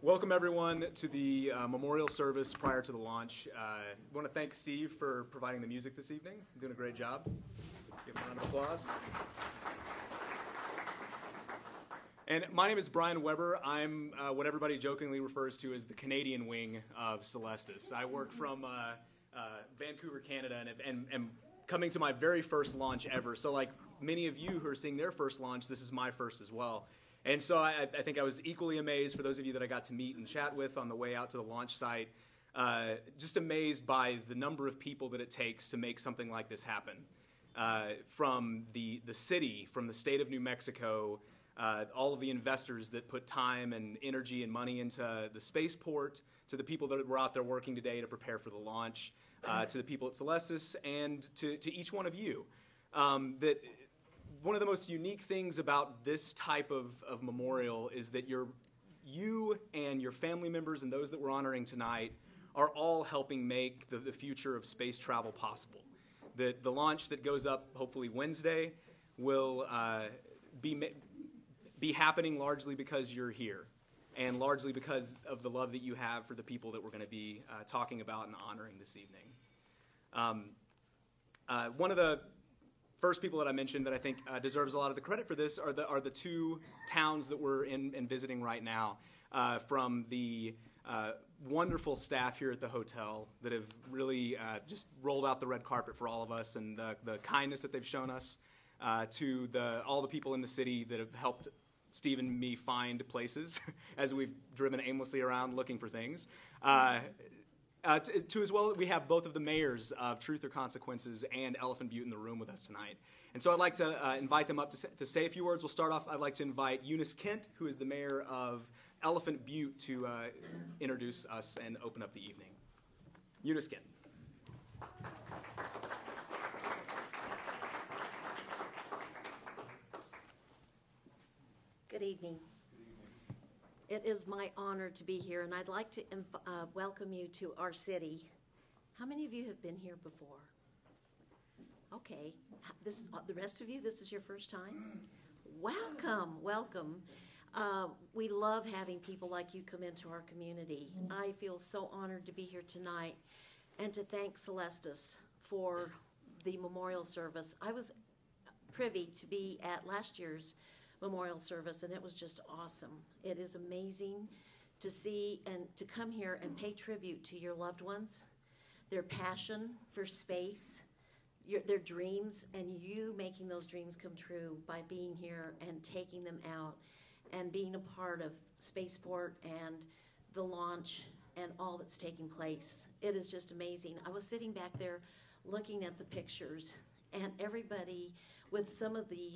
Welcome everyone to the memorial service prior to the launch. I want to thank Steve for providing the music this evening. Doing a great job. Give him a round of applause. And my name is Brian Weber. I'm what everybody jokingly refers to as the Canadian wing of Celestis. I work from Vancouver, Canada, and am coming to my very first launch ever. So like many of you who are seeing their first launch, this is my first as well. And so I think I was equally amazed, for those of you that I got to meet and chat with on the way out to the launch site, just amazed by the number of people that it takes to make something like this happen. From the city, from the state of New Mexico, all of the investors that put time and energy and money into the spaceport, to the people that were out there working today to prepare for the launch, to the people at Celestis, and to each one of you. That one of the most unique things about this type of memorial is that you and your family members and those that we're honoring tonight are all helping make the future of space travel possible. The launch that goes up hopefully Wednesday will be happening largely because you're here, and largely because of the love that you have for the people that we're going to be talking about and honoring this evening. One of the first people that I mentioned that I think deserves a lot of the credit for this are the two towns that we're in visiting right now, from the wonderful staff here at the hotel that have really just rolled out the red carpet for all of us, and the kindness that they've shown us, to all the people in the city that have helped Steve and me find places as we've driven aimlessly around looking for things. To as well, we have both of the mayors of Truth or Consequences and Elephant Butte in the room with us tonight. And so I'd like to invite them up to say a few words. We'll start off, I'd like to invite Eunice Kent, who is the mayor of Elephant Butte, to introduce us and open up the evening. Eunice Kent. Good evening. It is my honor to be here, and I'd like to welcome you to our city. How many of you have been here before? Okay. This is the rest of you. This is your first time. Welcome, welcome. We love having people like you come into our community. I feel so honored to be here tonight, and to thank Celestis for the memorial service. I was privy to be at last year's memorial service, and it was just awesome. It is amazing to see and to come here and pay tribute to your loved ones, their passion for space, their dreams, and you making those dreams come true by being here and taking them out and being a part of Spaceport and the launch and all that's taking place. It is just amazing. I was sitting back there looking at the pictures, and everybody with some of the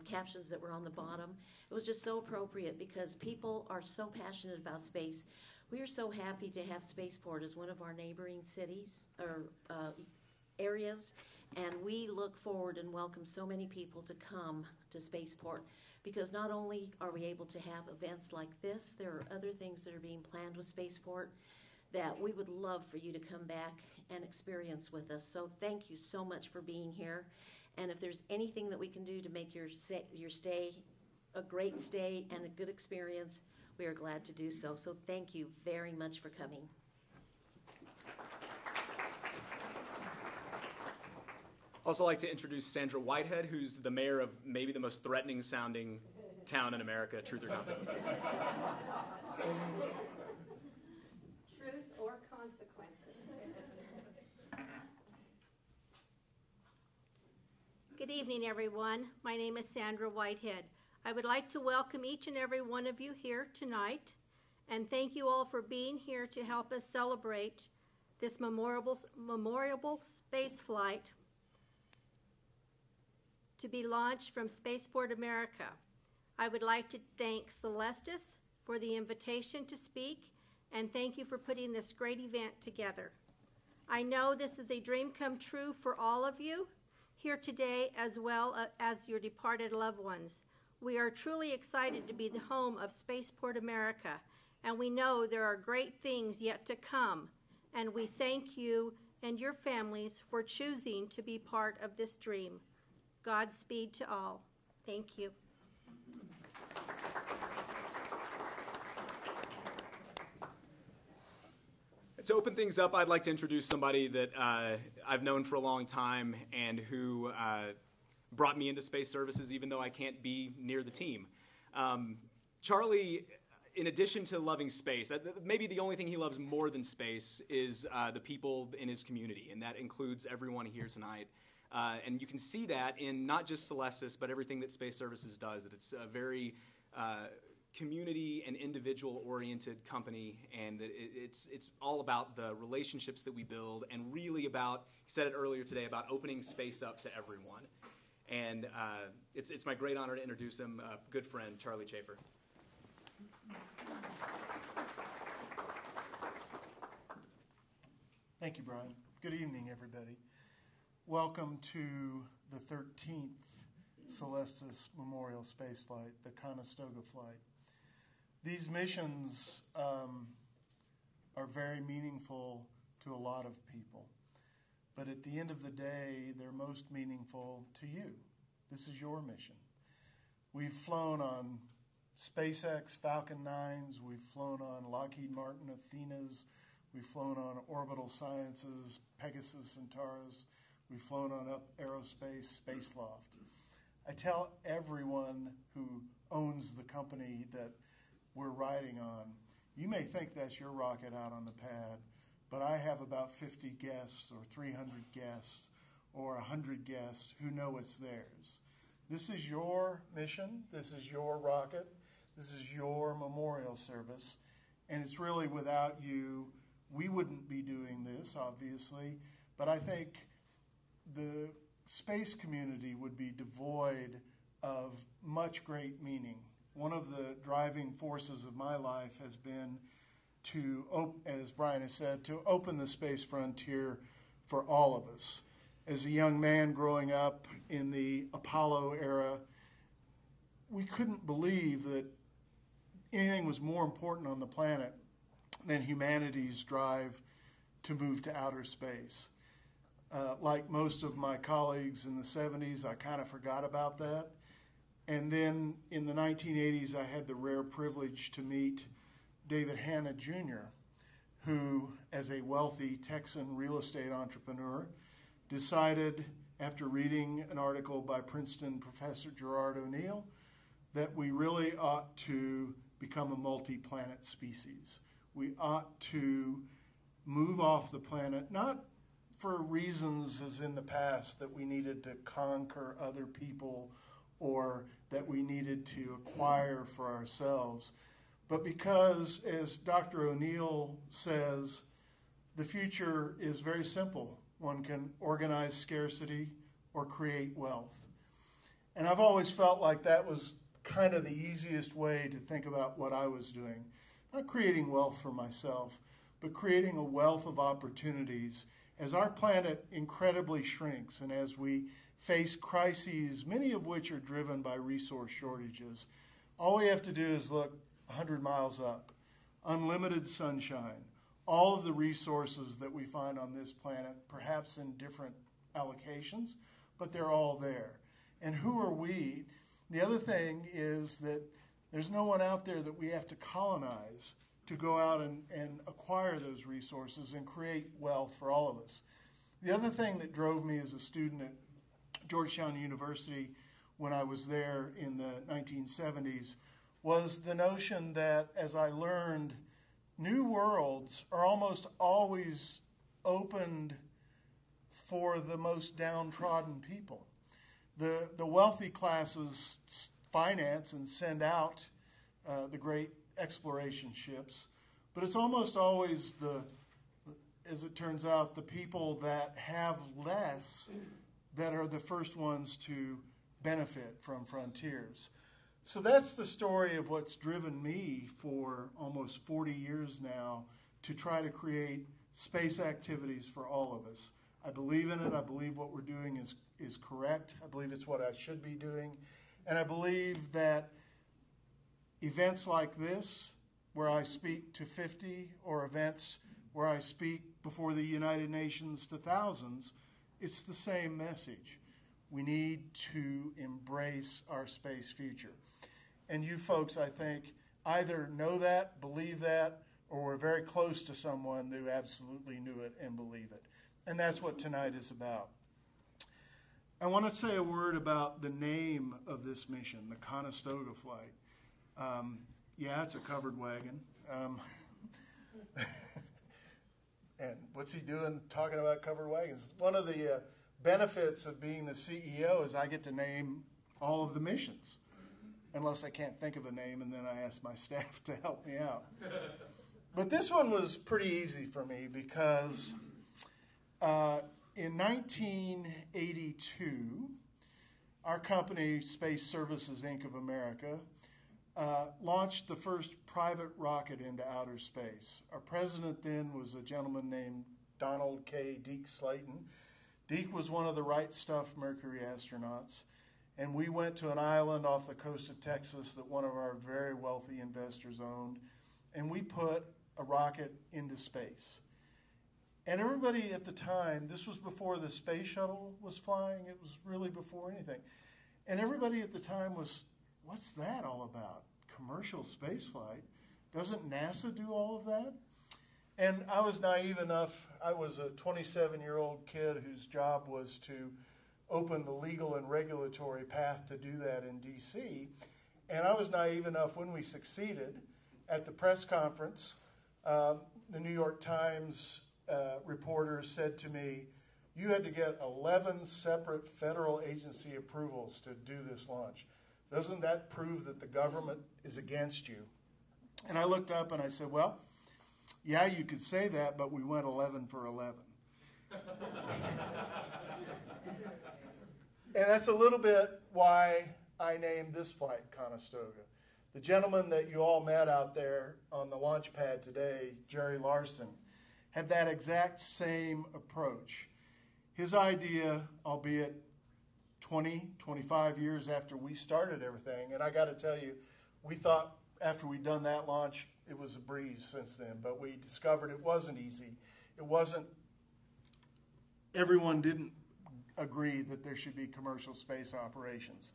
captions that were on the bottom. It was just so appropriate because people are so passionate about space. We are so happy to have Spaceport as one of our neighboring cities or areas, and we look forward and welcome so many people to come to Spaceport, because not only are we able to have events like this, there are other things that are being planned with Spaceport that we would love for you to come back and experience with us. So thank you so much for being here. And if there's anything that we can do to make your stay a great stay and a good experience, we are glad to do so. So thank you very much for coming. Also like to introduce Sandra Whitehead, who's the mayor of maybe the most threatening sounding town in America, Truth or Consequences. Truth or Consequences. Good evening, everyone. My name is Sandra Whitehead. I would like to welcome each and every one of you here tonight, and thank you all for being here to help us celebrate this memorable space flight to be launched from Spaceport America. I would like to thank Celestis for the invitation to speak, and thank you for putting this great event together. I know this is a dream come true for all of you here today, as well as your departed loved ones. We are truly excited to be the home of Spaceport America, and we know there are great things yet to come, and we thank you and your families for choosing to be part of this dream. Godspeed to all. Thank you. To open things up, I'd like to introduce somebody that I've known for a long time and who brought me into space services even though I can't be near the team. Charlie, in addition to loving space, maybe the only thing he loves more than space is the people in his community, and that includes everyone here tonight. And you can see that in not just Celestis, but everything that Space Services does, that it's a very community and individual-oriented company, and that it's all about the relationships that we build, and really about, he said it earlier today, about opening space up to everyone. And it's my great honor to introduce him, a good friend, Charlie Chafer. Thank you, Brian. Good evening, everybody. Welcome to the 13th Celestis Memorial Space Flight, the Conestoga flight. These missions are very meaningful to a lot of people, but at the end of the day, they're most meaningful to you. This is your mission. We've flown on SpaceX Falcon 9s, we've flown on Lockheed Martin Athenas, we've flown on Orbital Sciences, Pegasus Centauros, we've flown on Up Aerospace, Spaceloft. I tell everyone who owns the company that we're riding on, you may think that's your rocket out on the pad, but I have about 50 guests or 300 guests or 100 guests who know it's theirs. This is your mission, this is your rocket, this is your memorial service, and it's really without you, we wouldn't be doing this, obviously, but I think the space community would be devoid of much great meaning. One of the driving forces of my life has been to, as Brian has said, to open the space frontier for all of us. As a young man growing up in the Apollo era, we couldn't believe that anything was more important on the planet than humanity's drive to move to outer space. Like most of my colleagues in the 70s, I kind of forgot about that. And then in the 1980s, I had the rare privilege to meet David Hanna Jr., who, as a wealthy Texan real estate entrepreneur, decided, after reading an article by Princeton professor Gerard O'Neill, that we really ought to become a multi-planet species. We ought to move off the planet, not for reasons as in the past that we needed to conquer other people or that we needed to acquire for ourselves, but because, as Dr. O'Neill says, the future is very simple. One can organize scarcity or create wealth. And I've always felt like that was kind of the easiest way to think about what I was doing. Not creating wealth for myself, but creating a wealth of opportunities as our planet incredibly shrinks and as we face crises, many of which are driven by resource shortages. All we have to do is look 100 miles up. Unlimited sunshine, all of the resources that we find on this planet, perhaps in different allocations, but they're all there. And who are we? The other thing is that there's no one out there that we have to colonize to go out and acquire those resources and create wealth for all of us. The other thing that drove me as a student at Georgetown University when I was there in the 1970s was the notion that, as I learned, new worlds are almost always opened for the most downtrodden people. The wealthy classes finance and send out the great exploration ships, but it's almost always as it turns out, the people that have less that are the first ones to benefit from frontiers. So that's the story of what's driven me for almost 40 years now to try to create space activities for all of us. I believe in it. I believe what we're doing is correct. I believe it's what I should be doing. And I believe that events like this, where I speak to 50, or events where I speak before the United Nations to thousands, it's the same message. We need to embrace our space future. And you folks, I think, either know that, believe that, or we're very close to someone who absolutely knew it and believe it. And that's what tonight is about. I want to say a word about the name of this mission, the Conestoga flight. Yeah, it's a covered wagon. And what's he doing talking about covered wagons? One of the benefits of being the CEO is I get to name all of the missions, unless I can't think of a name, and then I ask my staff to help me out. But this one was pretty easy for me because in 1982, our company, Space Services, Inc. of America, launched the first private rocket into outer space. Our president then was a gentleman named Donald K. Deke Slayton. Deke was one of the Right Stuff Mercury astronauts, and we went to an island off the coast of Texas that one of our very wealthy investors owned, and we put a rocket into space. And everybody at the time, this was before the space shuttle was flying, it was really before anything, and everybody at the time was, what's that all about? Commercial space flight? Doesn't NASA do all of that? And I was naive enough. I was a 27-year-old kid whose job was to open the legal and regulatory path to do that in D.C. And I was naive enough when we succeeded at the press conference. The New York Times reporter said to me, you had to get 11 separate federal agency approvals to do this launch. Doesn't that prove that the government is against you? And I looked up and I said, well, yeah, you could say that, but we went 11 for 11. And that's a little bit why I named this flight Conestoga. The gentleman that you all met out there on the launch pad today, Jerry Larson, had that exact same approach. His idea, albeit 20, 25 years after we started everything, and I got to tell you, we thought after we'd done that launch, it was a breeze since then, but we discovered it wasn't easy. It wasn't, everyone didn't agree that there should be commercial space operations.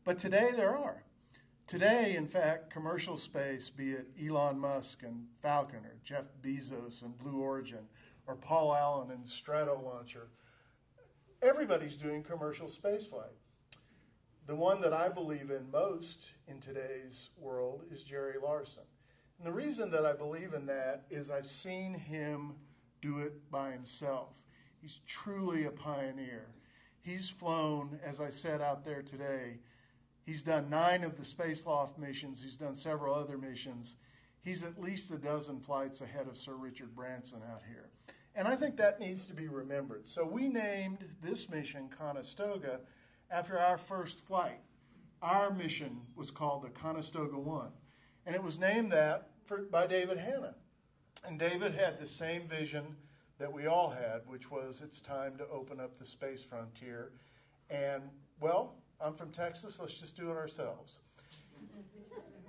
But today there are. Today, in fact, commercial space, be it Elon Musk and Falcon, or Jeff Bezos and Blue Origin, or Paul Allen and Stratolauncher, everybody's doing commercial space flight. The one that I believe in most in today's world is Jerry Larson. And the reason that I believe in that is I've seen him do it by himself. He's truly a pioneer. He's flown, as I said out there today, he's done 9 of the Spacaloft missions. He's done several other missions. He's at least a dozen flights ahead of Sir Richard Branson out here. And I think that needs to be remembered. So we named this mission Conestoga after our first flight. Our mission was called the Conestoga 1. And it was named that by David Hanna. And David had the same vision that we all had, which was it's time to open up the space frontier. And, well, I'm from Texas, let's just do it ourselves.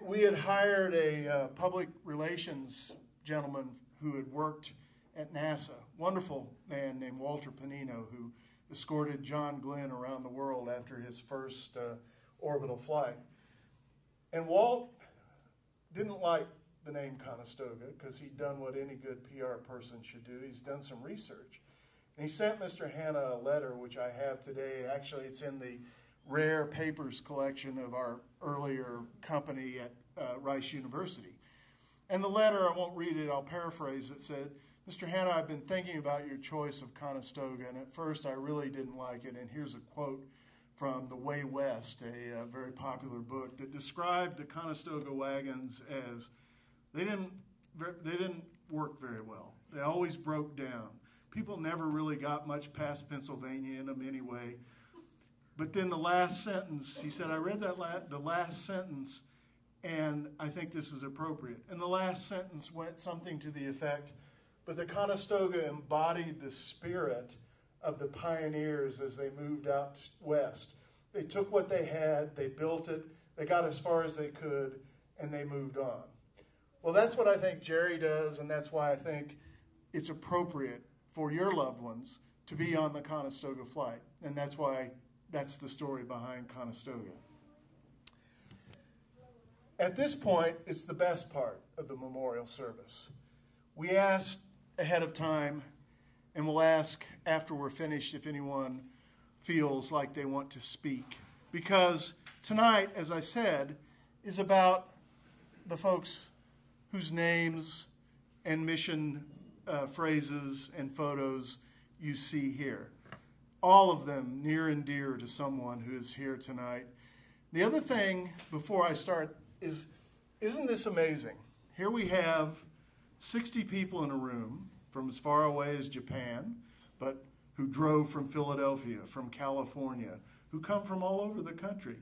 We had hired a public relations gentleman who had worked at NASA, wonderful man named Walter Panino, who escorted John Glenn around the world after his first orbital flight. And Walt didn't like the name Conestoga because he'd done what any good PR person should do. He's done some research. And he sent Mr. Hanna a letter, which I have today. Actually, it's in the rare papers collection of our earlier company at Rice University. And the letter, I won't read it, I'll paraphrase it, said, Mr. Hanna, I've been thinking about your choice of Conestoga, and at first I really didn't like it. And here's a quote from The Way West, a very popular book that described the Conestoga wagons as they didn't work very well. They always broke down. People never really got much past Pennsylvania in them anyway. But then the last sentence, he said, I read that the last sentence, and I think this is appropriate. And the last sentence went something to the effect, but the Conestoga embodied the spirit of the pioneers as they moved out west. They took what they had, they built it, they got as far as they could, and they moved on. Well, that's what I think Jerry does, and that's why I think it's appropriate for your loved ones to be on the Conestoga flight. And that's why that's the story behind Conestoga. At this point, it's the best part of the memorial service. We asked ahead of time, and we'll ask after we're finished if anyone feels like they want to speak. Because tonight, as I said, is about the folks whose names and mission phrases and photos you see here. All of them near and dear to someone who is here tonight. The other thing before I start is, isn't this amazing? Here we have 60 people in a room from as far away as Japan, but who drove from Philadelphia, from California, who come from all over the country.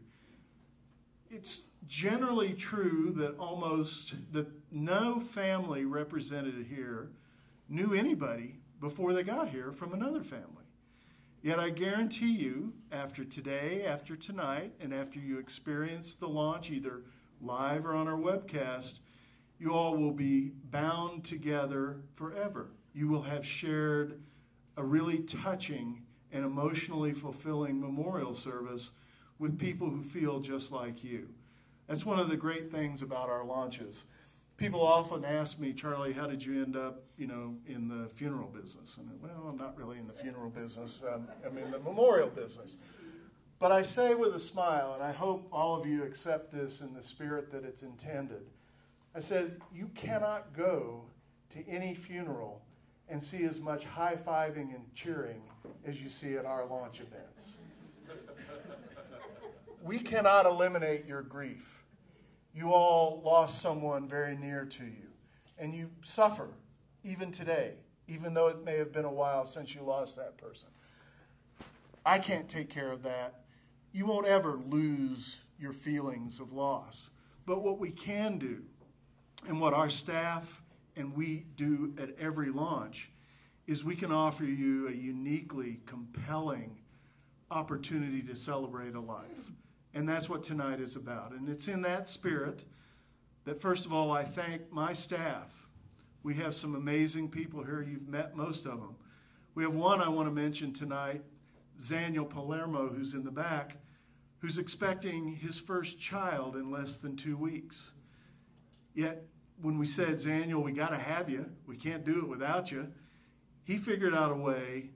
It's generally true that no family represented here knew anybody before they got here from another family. Yet I guarantee you, after today, after tonight, and after you experience the launch, either live or on our webcast, you all will be bound together forever. You will have shared a really touching and emotionally fulfilling memorial service with people who feel just like you. That's one of the great things about our launches. People often ask me, Charlie, how did you end up, in the funeral business? And well, I'm not really in the funeral business. I'm in the memorial business. But I say with a smile, and I hope all of you accept this in the spirit that it's intended. I said, you cannot go to any funeral and see as much high-fiving and cheering as you see at our launch events. We cannot eliminate your grief. You all lost someone very near to you, and you suffer even today, even though it may have been a while since you lost that person. I can't take care of that. You won't ever lose your feelings of loss. But what we can do, and what our staff and we do at every launch, is we can offer you a uniquely compelling opportunity to celebrate a life. And that's what tonight is about. And it's in that spirit that, first of all, I thank my staff. We have some amazing people here. You've met most of them. We have one I want to mention tonight, Zaniel Palermo, who's in the back, who's expecting his first child in less than 2 weeks. Yet, when we said, Zaniel, we got to have you. We can't do it without you. He figured out a way,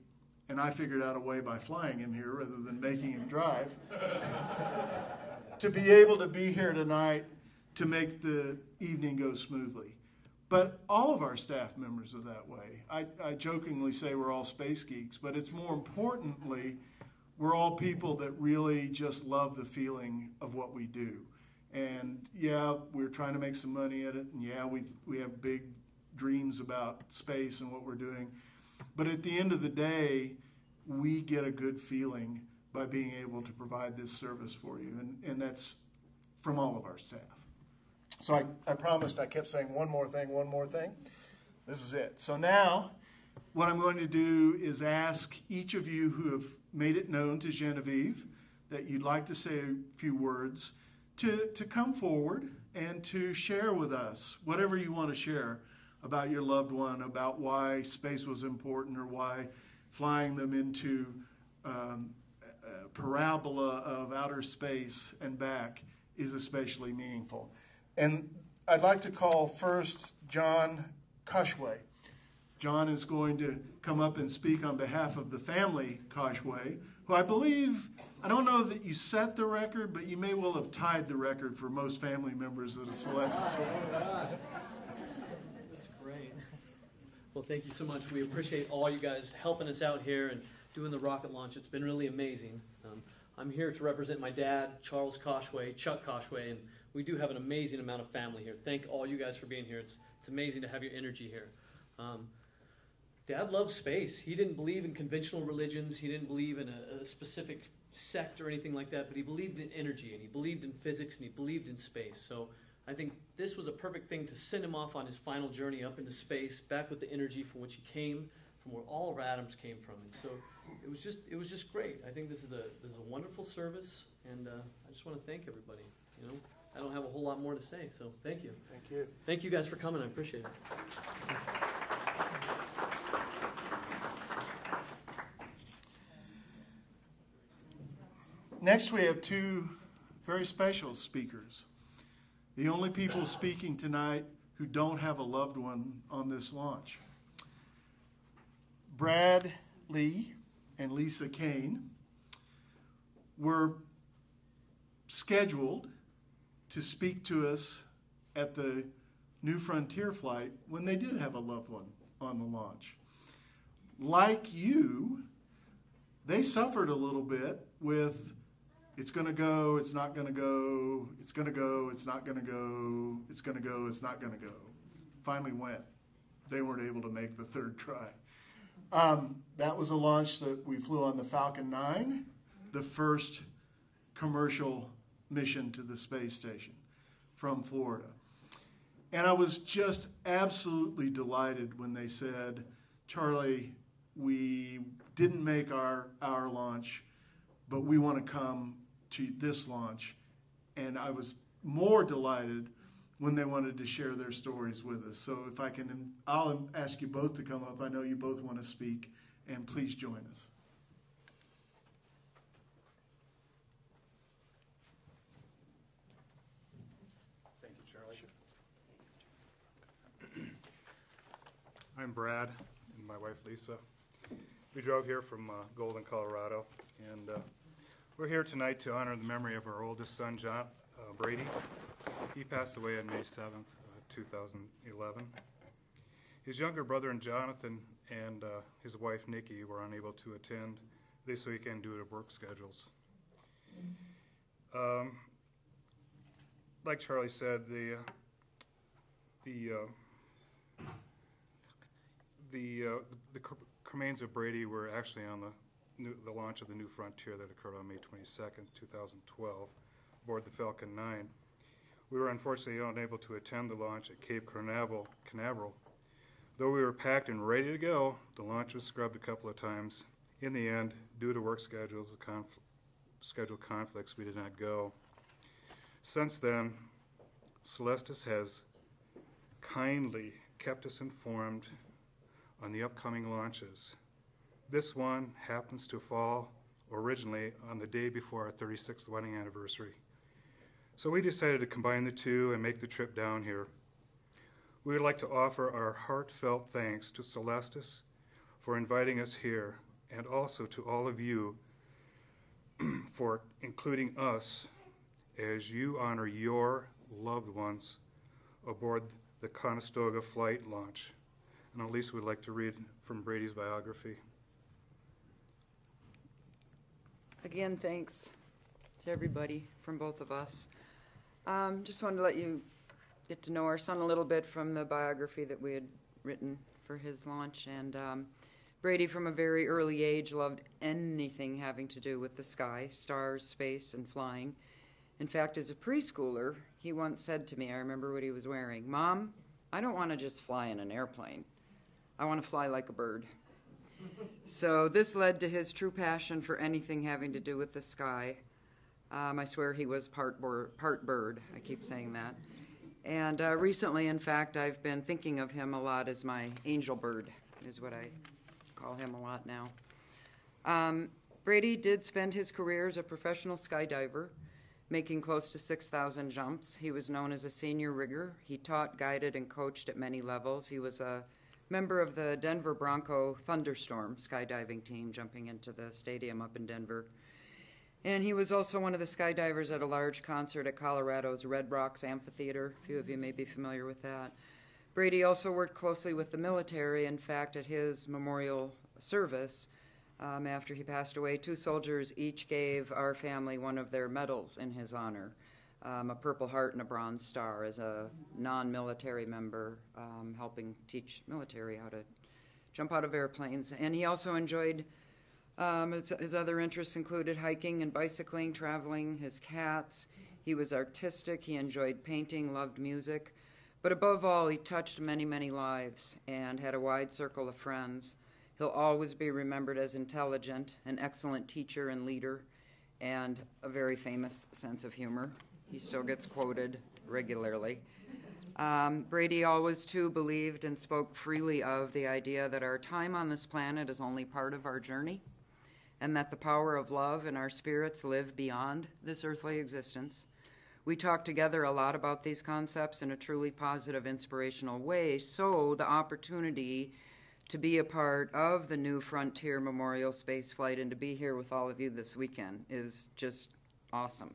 and I figured out a way by flying him here rather than making him drive, to be able to be here tonight to make the evening go smoothly. But all of our staff members are that way. I jokingly say we're all space geeks, but it's more importantly, we're all people that really just love the feeling of what we do. And yeah, we're trying to make some money at it, and yeah, we have big dreams about space and what we're doing. But at the end of the day, we get a good feeling by being able to provide this service for you, and that's from all of our staff. So I promised, I kept saying one more thing. This is it. So now, what I'm going to do is ask each of you who have made it known to Genevieve that you'd like to say a few words to come forward and to share with us whatever you want to share about your loved one, about why space was important, or why flying them into a parabola of outer space and back is especially meaningful. And I'd like to call first John Koshway. John is going to come up and speak on behalf of the family Koshway, who I believe, I don't know that you set the record, but you may well have tied the record for most family members of the Celestis. That's great. Well, thank you so much. We appreciate all you guys helping us out here and doing the rocket launch. It's been really amazing. I'm here to represent my dad, Charles Koshway, Chuck Koshway, and we do have an amazing amount of family here. Thank all you guys for being here. It's amazing to have your energy here. Dad loved space. He didn't believe in conventional religions. He didn't believe in a specific sect or anything like that, but he believed in energy, and he believed in physics, and he believed in space. So I think this was a perfect thing to send him off on his final journey up into space, back with the energy from which he came, from where all of our atoms came from. And so it was just great. I think this is a wonderful service, and I just want to thank everybody. I don't have a whole lot more to say, so thank you. Thank you. Thank you guys for coming. I appreciate it. Next, we have two very special speakers. the only people speaking tonight who don't have a loved one on this launch. Brad Lee and Lisa Kane were scheduled to speak to us at the New Frontier flight when they did have a loved one on the launch. Like you, they suffered a little bit with it's going to go, it's not going to go, it's going to go, it's not going to go, it's going to go, it's not going to go. Finally went. They weren't able to make the third try. That was a launch that we flew on the Falcon 9, the first commercial mission to the space station from Florida. And I was just absolutely delighted when they said, Charlie, we didn't make our launch, but we want to come to this launch. And I was more delighted when they wanted to share their stories with us. So if I can, I'll ask you both to come up. I know you both want to speak, and please join us. Thank you, Charlie. I'm Brad and my wife Lisa. We drove here from Golden, Colorado, and we're here tonight to honor the memory of our oldest son, John Brady. He passed away on May 7th, 2011. His younger brother Jonathan and his wife Nikki were unable to attend this weekend due to work schedules. Like Charlie said, the remains of Brady were actually on the launch of the New Frontier that occurred on May 22nd, 2012, aboard the Falcon 9. We were unfortunately unable to attend the launch at Cape Canaveral. Though we were packed and ready to go, the launch was scrubbed a couple of times. In the end, due to work schedules, schedule conflicts, we did not go. Since then, Celestis has kindly kept us informed on the upcoming launches. This one happens to fall originally on the day before our 36th wedding anniversary. So we decided to combine the two and make the trip down here. We would like to offer our heartfelt thanks to Celestis for inviting us here, and also to all of you for including us as you honor your loved ones aboard the Conestoga flight launch. And at least we'd like to read from Brady's biography. Again, thanks to everybody from both of us. Just wanted to let you get to know our son a little bit from the biography that we had written for his launch. And Brady, from a very early age, loved anything having to do with the sky, stars, space, and flying. In fact, as a preschooler, he once said to me, I remember what he was wearing, "Mom, I don't want to just fly in an airplane. I want to fly like a bird." So this led to his true passion for anything having to do with the sky. I swear he was part bird. I keep saying that. And recently, in fact, I've been thinking of him a lot as my angel bird, is what I call him a lot now. Brady did spend his career as a professional skydiver, making close to 6,000 jumps. He was known as a senior rigger. He taught, guided, and coached at many levels. He was a member of the Denver Bronco Thunderstorm skydiving team, jumping into the stadium up in Denver. And he was also one of the skydivers at a large concert at Colorado's Red Rocks Amphitheater. A few of you may be familiar with that. Brady also worked closely with the military. In fact, at his memorial service, after he passed away, 2 soldiers each gave our family one of their medals in his honor, a Purple Heart and a Bronze Star, as a non-military member, helping teach military how to jump out of airplanes. And he also enjoyed, his other interests included hiking and bicycling, traveling, his cats. He was artistic. He enjoyed painting, loved music. But above all, he touched many, many lives and had a wide circle of friends. He'll always be remembered as intelligent, an excellent teacher and leader, and a very famous sense of humor. He still gets quoted regularly. Brady always, too, believed and spoke freely of the idea that our time on this planet is only part of our journey, and that the power of love in our spirits live beyond this earthly existence. We talk together a lot about these concepts in a truly positive, inspirational way, so the opportunity to be a part of the New Frontier Memorial Space Flight and to be here with all of you this weekend is just awesome.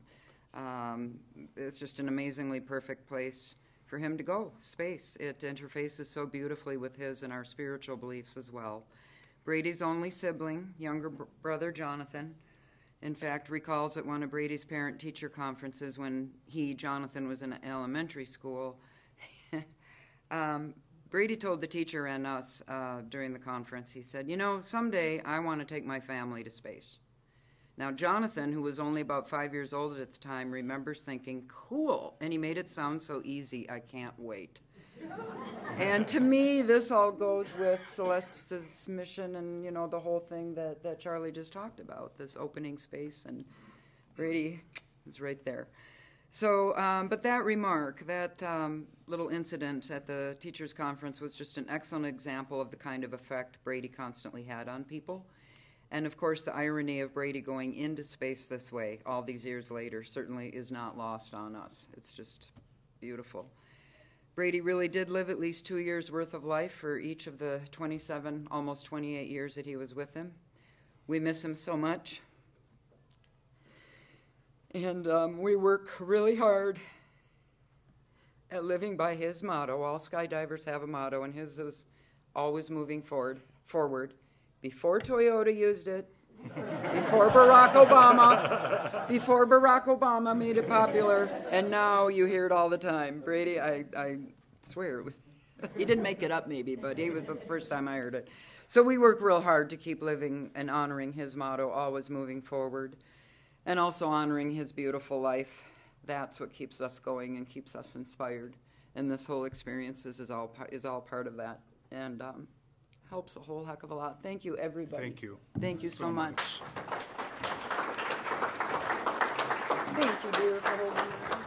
It's just an amazingly perfect place for him to go, space. It interfaces so beautifully with his and our spiritual beliefs as well. Brady's only sibling, younger brother Jonathan, in fact, recalls at one of Brady's parent-teacher conferences when Jonathan, was in elementary school. Brady told the teacher and us during the conference, he said, someday I want to take my family to space. Now, Jonathan, who was only about 5 years old at the time, remembers thinking, cool, and he made it sound so easy, I can't wait. And to me, this all goes with Celestis' mission and, the whole thing that Charlie just talked about, this opening space, and Brady is right there. So, but that remark, that little incident at the teachers' conference was just an excellent example of the kind of effect Brady constantly had on people. And, of course, the irony of Brady going into space this way all these years later certainly is not lost on us. It's just beautiful. Brady really did live at least 2 years' worth of life for each of the 27, almost 28 years that he was with him. We miss him so much. And we work really hard at living by his motto. All skydivers have a motto, and his is always moving forward. Before Toyota used it, before Barack Obama made it popular, and now you hear it all the time. Brady, I swear, he didn't make it up maybe, but it was the first time I heard it. So we work real hard to keep living and honoring his motto, always moving forward, and also honoring his beautiful life. That's what keeps us going and keeps us inspired. And this whole experience is all part of that. And helps a whole heck of a lot. Thank you, everybody. Thank you. Thank you so much. Thank you, dear, for holding that.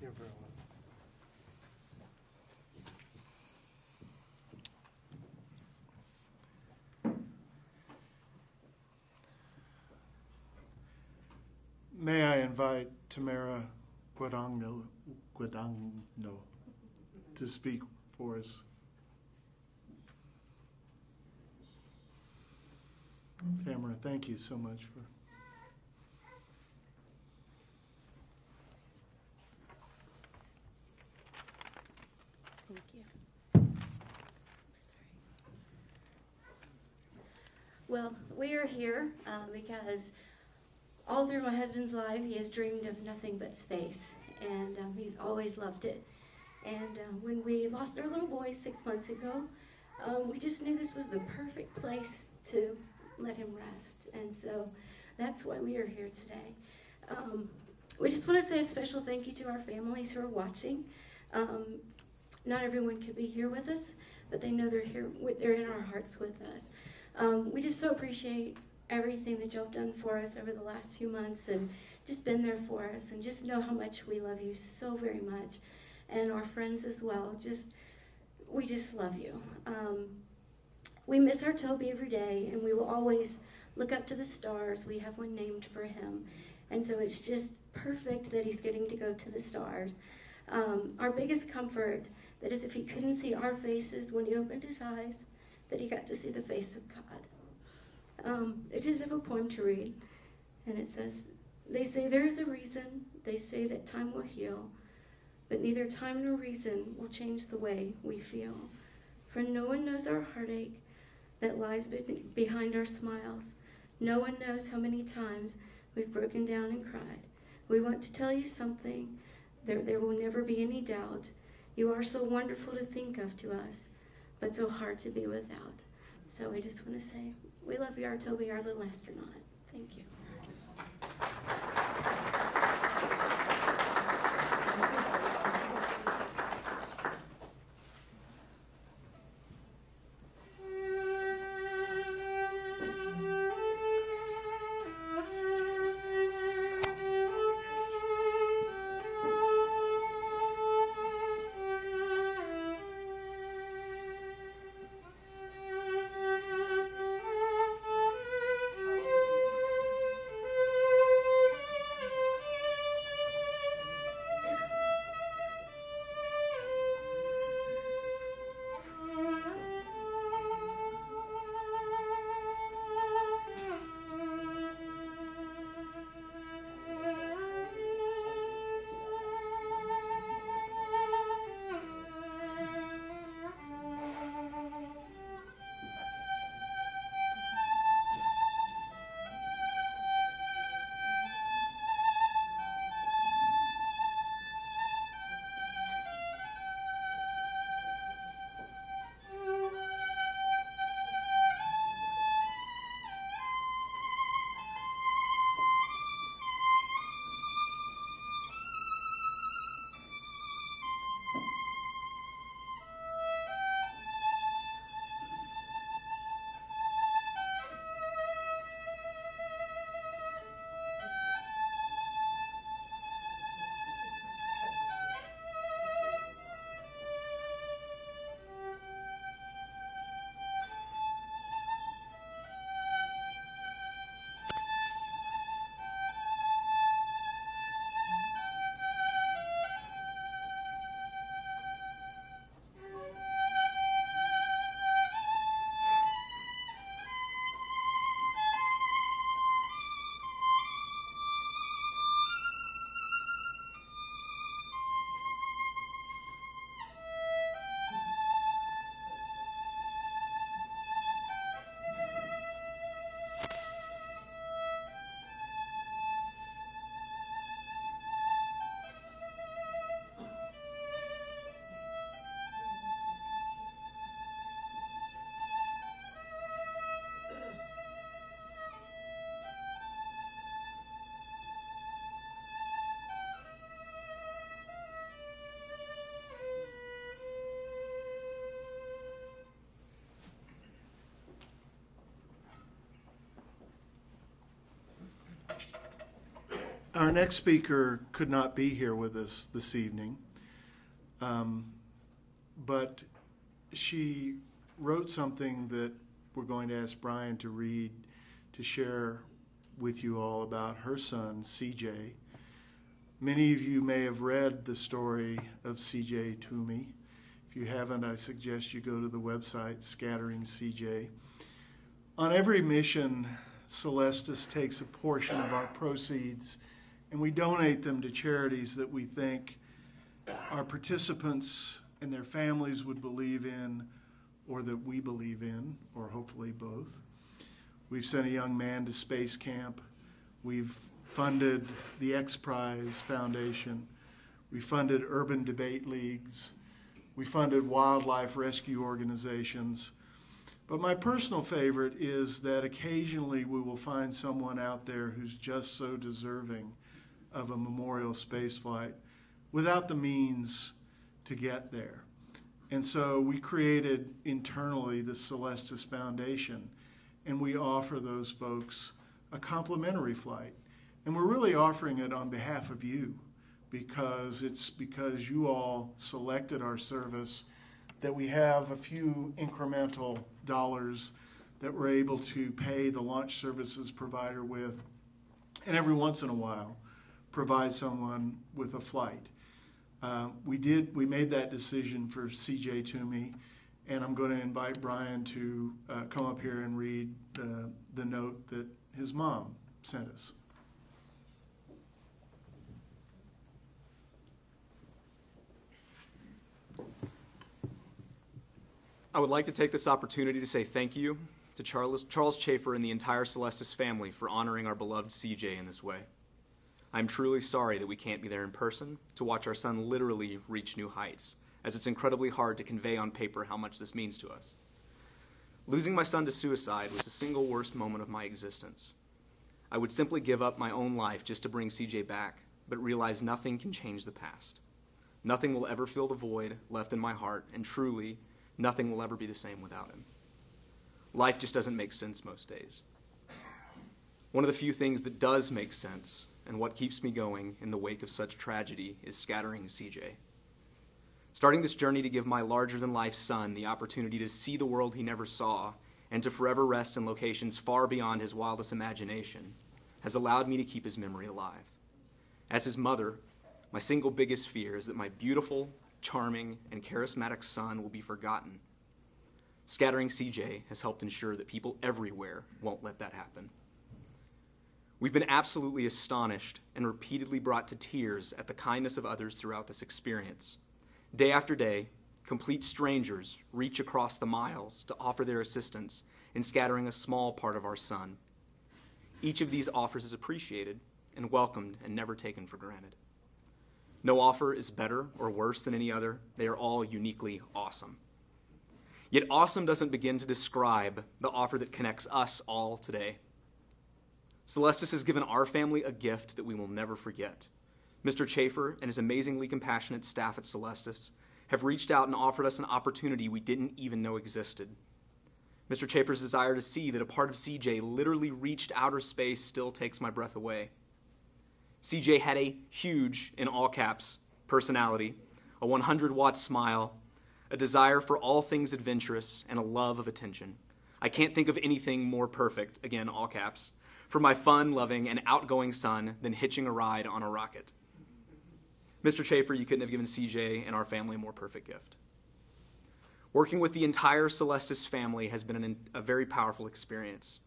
You're very welcome. May I invite Tamara Guadagno to speak for us. Tamara, thank you so much for... Thank you. Well, we are here because all through my husband's life, he has dreamed of nothing but space, and he's always loved it. And when we lost our little boy 6 months ago, we just knew this was the perfect place to let him rest. And so that's why we are here today. We just want to say a special thank you to our families who are watching. Not everyone could be here with us, but they know they're here. They're in our hearts with us. We just so appreciate everything that y'all have done for us over the last few months and just been there for us, and just know how much we love you so very much, and our friends as well. We just love you. We miss our Toby every day, and we will always look up to the stars. We have one named for him, and so it's just perfect that he's getting to go to the stars. Our biggest comfort, that is, if he couldn't see our faces when he opened his eyes, that he got to see the face of God. I just have a poem to read, and it says, "They say there is a reason, they say that time will heal, but neither time nor reason will change the way we feel. For no one knows our heartache that lies behind our smiles. No one knows how many times we've broken down and cried. We want to tell you something, there will never be any doubt. You are so wonderful to think of to us, but so hard to be without." So we just want to say, we love you, our Toby, our little astronaut. Thank you. Our next speaker could not be here with us this evening, but she wrote something that we're going to ask Brian to read to share with you all about her son, CJ. Many of you may have read the story of CJ Toomey. If you haven't, I suggest you go to the website, Scattering CJ. On every mission, Celestis takes a portion of our proceeds and we donate them to charities that we think our participants and their families would believe in, or that we believe in, or hopefully both. We've sent a young man to space camp. We've funded the X Prize Foundation. We funded urban debate leagues. We funded wildlife rescue organizations. But my personal favorite is that occasionally we will find someone out there who's just so deserving of a memorial spaceflight without the means to get there. And so we created internally the Celestis Foundation, and we offer those folks a complimentary flight. And we're really offering it on behalf of you, because it's because you all selected our service that we have a few incremental dollars that we're able to pay the launch services provider with, and every once in a while provide someone with a flight. We made that decision for CJ Toomey, and I'm going to invite Brian to come up here and read the note that his mom sent us. I would like to take this opportunity to say thank you to Charles Chafer and the entire Celestis family for honoring our beloved CJ in this way. I'm truly sorry that we can't be there in person to watch our son literally reach new heights, as it's incredibly hard to convey on paper how much this means to us. Losing my son to suicide was the single worst moment of my existence. I would simply give up my own life just to bring CJ back, but realize nothing can change the past. Nothing will ever fill the void left in my heart, and truly, nothing will ever be the same without him. Life just doesn't make sense most days. One of the few things that does make sense, and what keeps me going in the wake of such tragedy, is scattering CJ. Starting this journey to give my larger-than-life son the opportunity to see the world he never saw and to forever rest in locations far beyond his wildest imagination has allowed me to keep his memory alive. As his mother, my single biggest fear is that my beautiful, charming, and charismatic son will be forgotten. Scattering CJ has helped ensure that people everywhere won't let that happen. We've been absolutely astonished and repeatedly brought to tears at the kindness of others throughout this experience. Day after day, complete strangers reach across the miles to offer their assistance in scattering a small part of our son. Each of these offers is appreciated and welcomed and never taken for granted. No offer is better or worse than any other. They are all uniquely awesome. Yet awesome doesn't begin to describe the offer that connects us all today. Celestis has given our family a gift that we will never forget. Mr. Chafer and his amazingly compassionate staff at Celestis have reached out and offered us an opportunity we didn't even know existed. Mr. Chafer's desire to see that a part of CJ literally reached outer space still takes my breath away. CJ had a huge, in all caps, personality, a 100-watt smile, a desire for all things adventurous, and a love of attention. I can't think of anything more perfect, again, all caps, for my fun-loving and outgoing son than hitching a ride on a rocket. Mr. Chafer, you couldn't have given CJ and our family a more perfect gift. Working with the entire Celestis family has been a very powerful experience.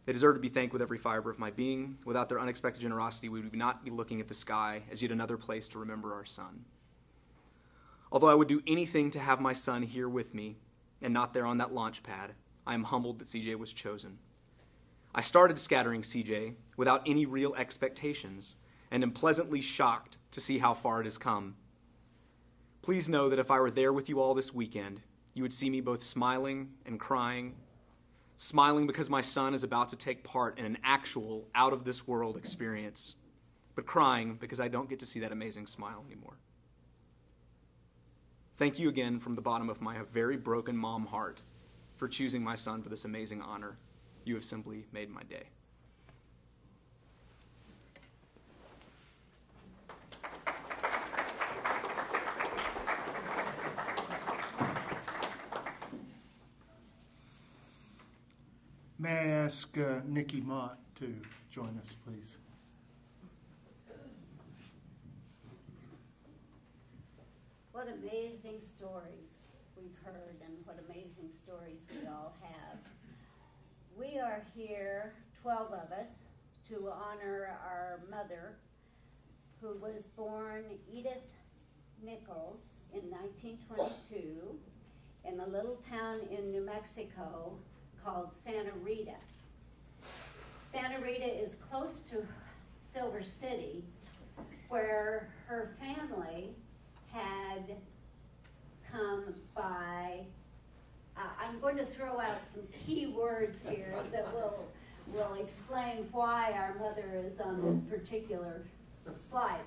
They deserve to be thanked with every fiber of my being. Without their unexpected generosity, we would not be looking at the sky as yet another place to remember our son. Although I would do anything to have my son here with me and not there on that launch pad, I am humbled that CJ was chosen. I started scattering CJ without any real expectations and am pleasantly shocked to see how far it has come. Please know that if I were there with you all this weekend, you would see me both smiling and crying. Smiling because my son is about to take part in an actual out-of-this-world experience, but crying because I don't get to see that amazing smile anymore. Thank you again from the bottom of my very broken mom heart for choosing my son for this amazing honor. You have simply made my day. May I ask Nikki Mott to join us, please? What amazing stories we've heard and what amazing stories we all have. We are here, 12 of us, to honor our mother, who was born Edith Nichols in 1922 in a little town in New Mexico called Santa Rita. Santa Rita is close to Silver City, where her family had come by. I'm going to throw out some key words here that will explain why our mother is on this particular flight.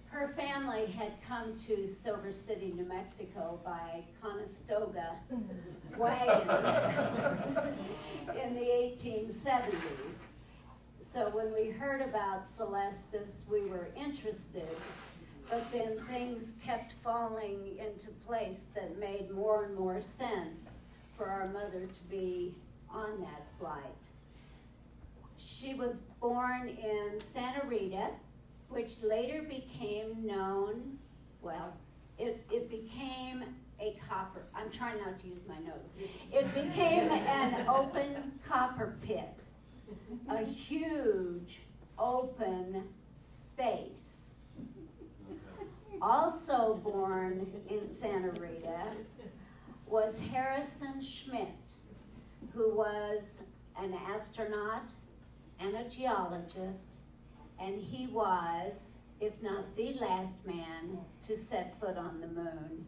Her family had come to Silver City, New Mexico by Conestoga wagon in the 1870s. So when we heard about Celestis, we were interested, but then things kept falling into place that made more and more sense for our mother to be on that flight. She was born in Santa Rita, which later became known, well, it became a copper, I'm trying not to use my nose. It became an open copper pit, a huge open space. Also born in Santa Rita was Harrison Schmidt, who was an astronaut and a geologist, and he was, if not the last man, to set foot on the moon.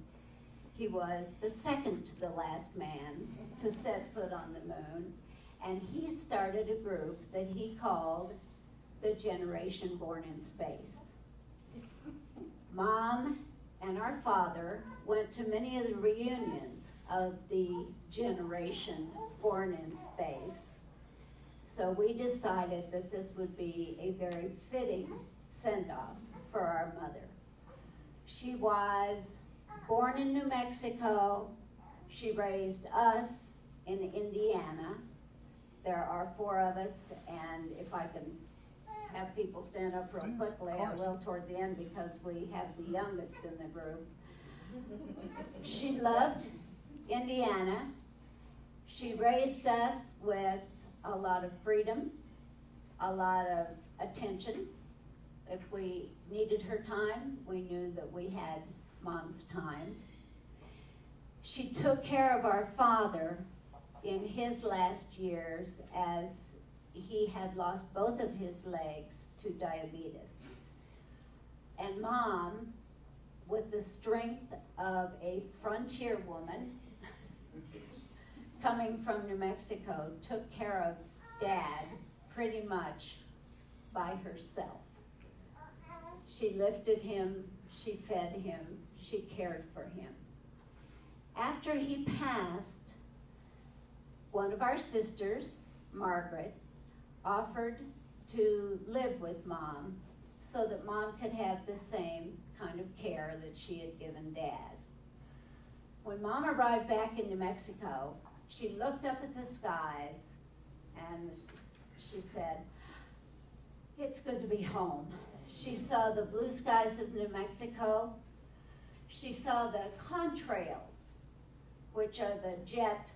He was the second to the last man to set foot on the moon, and he started a group that he called the Generation Born in Space. Mom and our father went to many of the reunions of the Generation Born in Space. So we decided that this would be a very fitting send-off for our mother. She was born in New Mexico. She raised us in Indiana. There are 4 of us, and if I can have people stand up real quickly, I will toward the end because we have the youngest in the group. She loved Indiana. She raised us with a lot of freedom, a lot of attention. If we needed her time, we knew that we had Mom's time. She took care of our father in his last years as he had lost both of his legs to diabetes. And Mom, with the strength of a frontier woman, coming from New Mexico, took care of Dad pretty much by herself. She lifted him, she fed him, she cared for him. After he passed, one of our sisters, Margaret, offered to live with Mom so that Mom could have the same kind of care that she had given Dad. When Mom arrived back in New Mexico, she looked up at the skies and she said, "It's good to be home." She saw the blue skies of New Mexico. She saw the contrails, which are the jet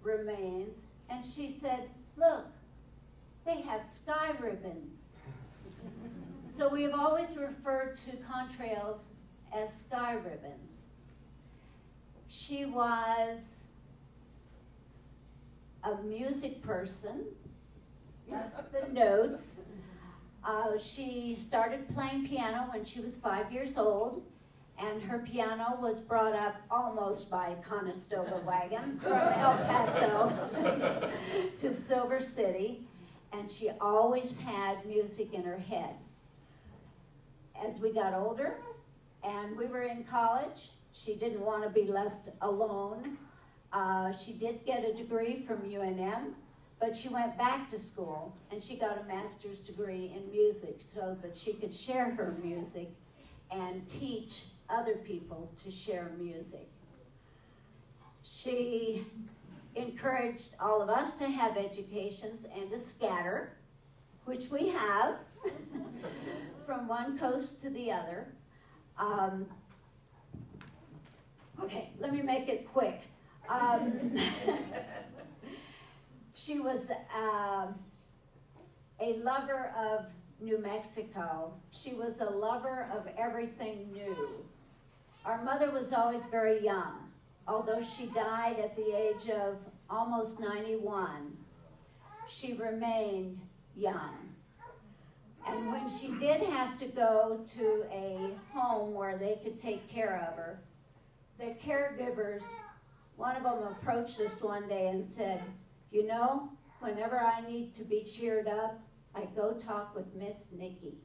remains, and she said, "Look, they have sky ribbons." So we have always referred to contrails as sky ribbons. She was a music person, just the notes. She started playing piano when she was 5 years old, and her piano was brought up almost by a Conestoga wagon from El Paso to Silver City, and she always had music in her head. As we got older and we were in college, she didn't want to be left alone. She did get a degree from UNM, but she went back to school and she got a master's degree in music so that she could share her music and teach other people to share music. She encouraged all of us to have educations and to scatter, which we have, from one coast to the other. Okay, let me make it quick. She was a lover of New Mexico. She was a lover of everything new. Our mother was always very young. Although she died at the age of almost 91, she remained young. And when she did have to go to a home where they could take care of her, the caregivers, one of them approached us one day and said, you know, whenever I need to be cheered up, I go talk with Miss Nikki.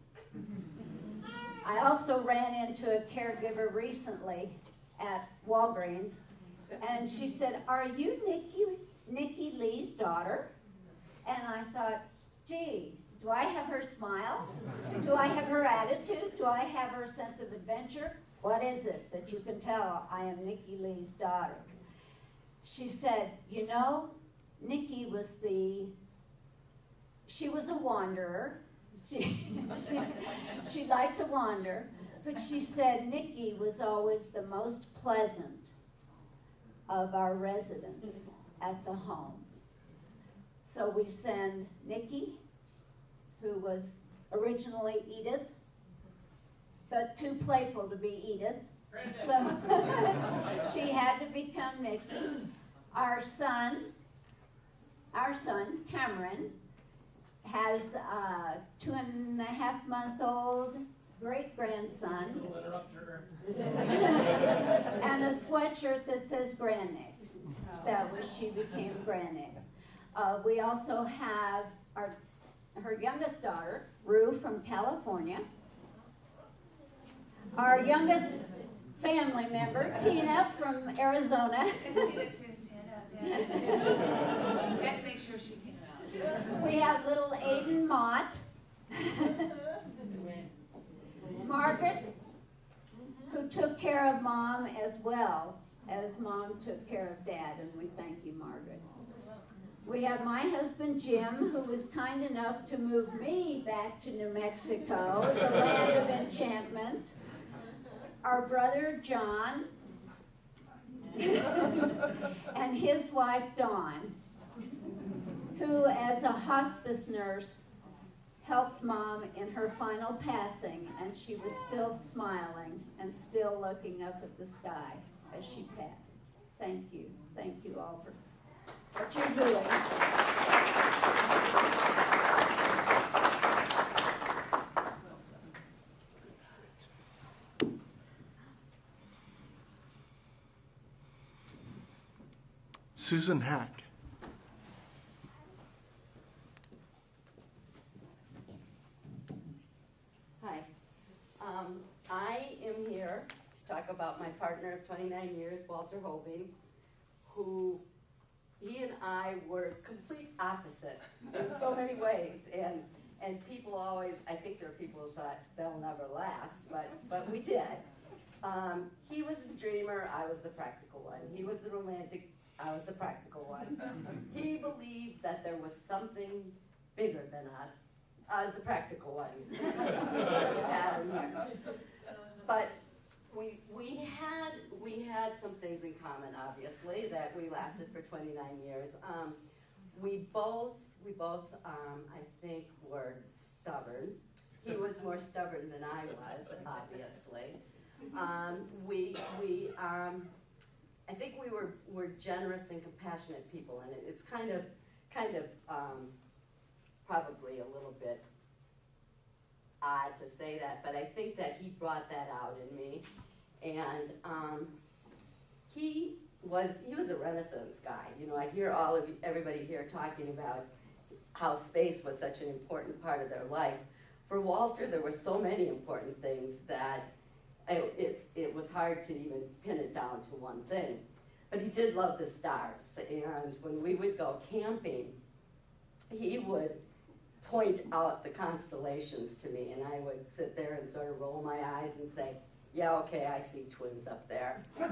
I also ran into a caregiver recently at Walgreens, and she said, are you Nikki Lee's daughter? And I thought, gee, do I have her smile? Do I have her attitude? Do I have her sense of adventure? What is it that you can tell I am Nikki Lee's daughter? She said, you know, Nikki was she was a wanderer. She liked to wander, but she said Nikki was always the most pleasant of our residents at the home. So we send Nikki, who was originally Edith, but too playful to be Edith. So she had to become Nikki. Our son, Cameron, has a 2.5-month-old great-grandson and a sweatshirt that says Grand Nick. That was, she became Grand Nick. We also have her youngest daughter, Rue, from California. Our youngest family member, Tina, from Arizona. Tina to stand up, yeah. Had to make sure she came out. We have little Aiden Mott. Margaret, who took care of Mom as well as Mom took care of Dad, and we thank you, Margaret. We have my husband, Jim, who was kind enough to move me back to New Mexico, the land of enchantment. Our brother, John, and his wife, Dawn, who, as a hospice nurse, helped Mom in her final passing, and she was still smiling and still looking up at the sky as she passed. Thank you. Thank you all for what you're doing. Susan Hack. Hi. I am here to talk about my partner of 29 years, Walter Hobing, who he and I were complete opposites in so many ways. And people always, I think there are people who thought they'll never last, but we did. He was the dreamer, I was the practical one. He was the romantic, I was the practical one. He believed that there was something bigger than us. I was the practical one. Sort of a pattern here. But we had some things in common, obviously, that we lasted for 29 years. We both, I think, were stubborn. He was more stubborn than I was, obviously. I think we were generous and compassionate people, and it's kind of probably a little bit odd to say that, but I think that he brought that out in me. And he was a Renaissance guy. You know, I hear everybody here talking about how space was such an important part of their life. For Walter, there were so many important things that it was hard to even pin it down to one thing. But he did love the stars, and when we would go camping, he would point out the constellations to me, and I would sit there and sort of roll my eyes and say, yeah, okay, I see twins up there. Or,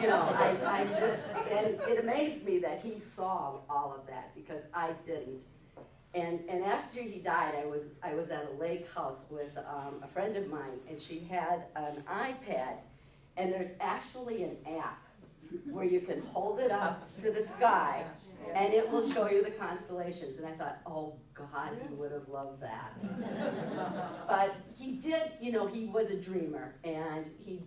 you know, I just, and it amazed me that he saw all of that because I didn't. And after he died, I was at a lake house with a friend of mine, and she had an iPad, and there's actually an app where you can hold it up to the sky, and it will show you the constellations. And I thought, oh, God, he would have loved that. But he did, you know, he was a dreamer, and he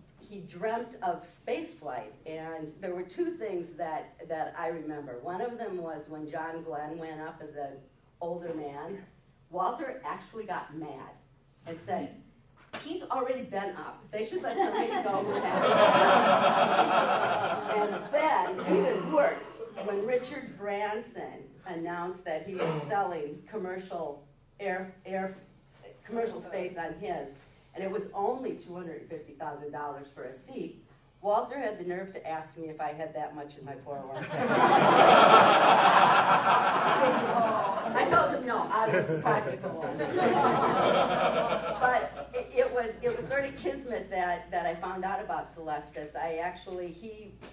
dreamt of space flight. And there were two things that I remember. One of them was when John Glenn went up as an older man, Walter actually got mad and said, he's already been up. They should let somebody go who hasn't. And then, even worse, when Richard Branson announced that he was selling commercial space on his, and it was only $250,000 for a seat, Walter had the nerve to ask me if I had that much in my 401k. I told him no, I was the practical one. But it was sort of kismet that I found out about Celestis.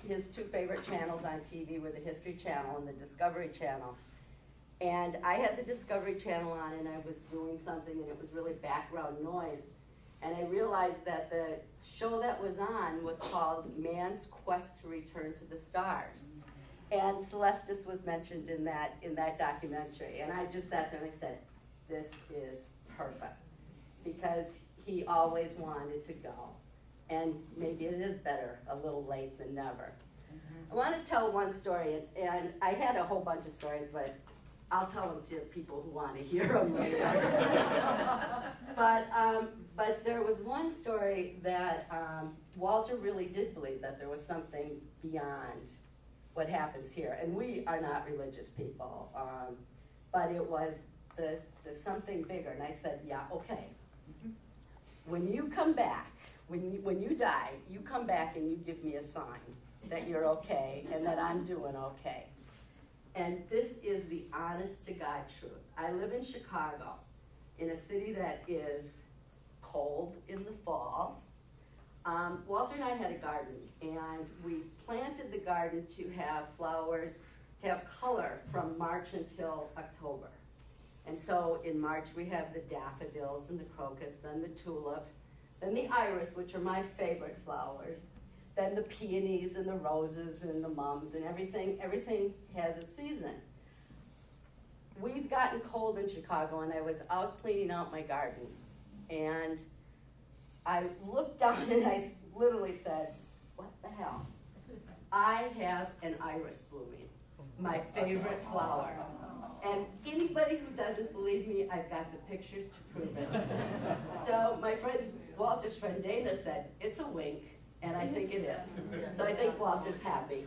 His two favorite channels on TV were the History Channel and the Discovery Channel. And I had the Discovery Channel on, and I was doing something, and it was really background noise. And I realized that the show that was on was called Man's Quest to Return to the Stars. And Celestis was mentioned in that documentary. And I just sat there and I said, this is perfect. Because he always wanted to go. And maybe it is better a little late than never. I want to tell one story, and I had a whole bunch of stories, but I'll tell them to people who want to hear them later. But there was one story that Walter really did believe that there was something beyond what happens here. And we are not religious people, but it was the something bigger. And I said, yeah, okay. When you come back, when you die, you come back and you give me a sign that you're okay and that I'm doing okay. And this is the honest-to-God truth. I live in Chicago, in a city that is cold in the fall. Walter and I had a garden, and we planted the garden to have flowers, to have color from March until October. And so in March we have the daffodils and the crocus, then the tulips, then the iris, which are my favorite flowers, then the peonies and the roses and the mums and everything has a season. We've gotten cold in Chicago, and I was out cleaning out my garden, and I looked down and I literally said, what the hell? I have an iris blooming, my favorite flower. And anybody who doesn't believe me, I've got the pictures to prove it. So my friend, Walter's friend Dana said, it's a wink. And I think it is. So I think Walter's happy.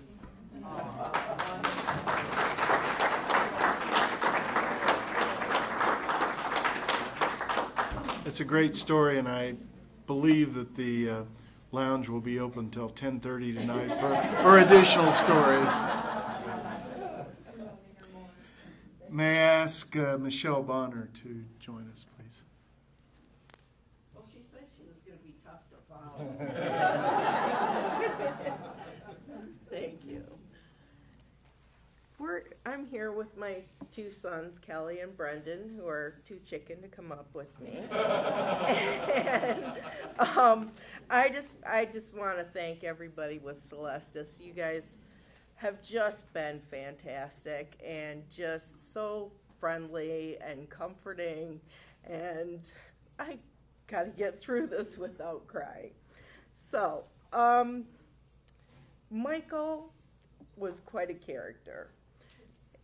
It's a great story, and I believe that the lounge will be open until 10:30 tonight for additional stories. May I ask Michelle Bonner to join us, please? Well, she said she was going to be tough to follow. Thank you. I'm here with my two sons, Kelly and Brendan, who are too chicken to come up with me. And, I just want to thank everybody with Celestis. You guys have just been fantastic and just so friendly and comforting, and I got to get through this without crying. So, Michael was quite a character.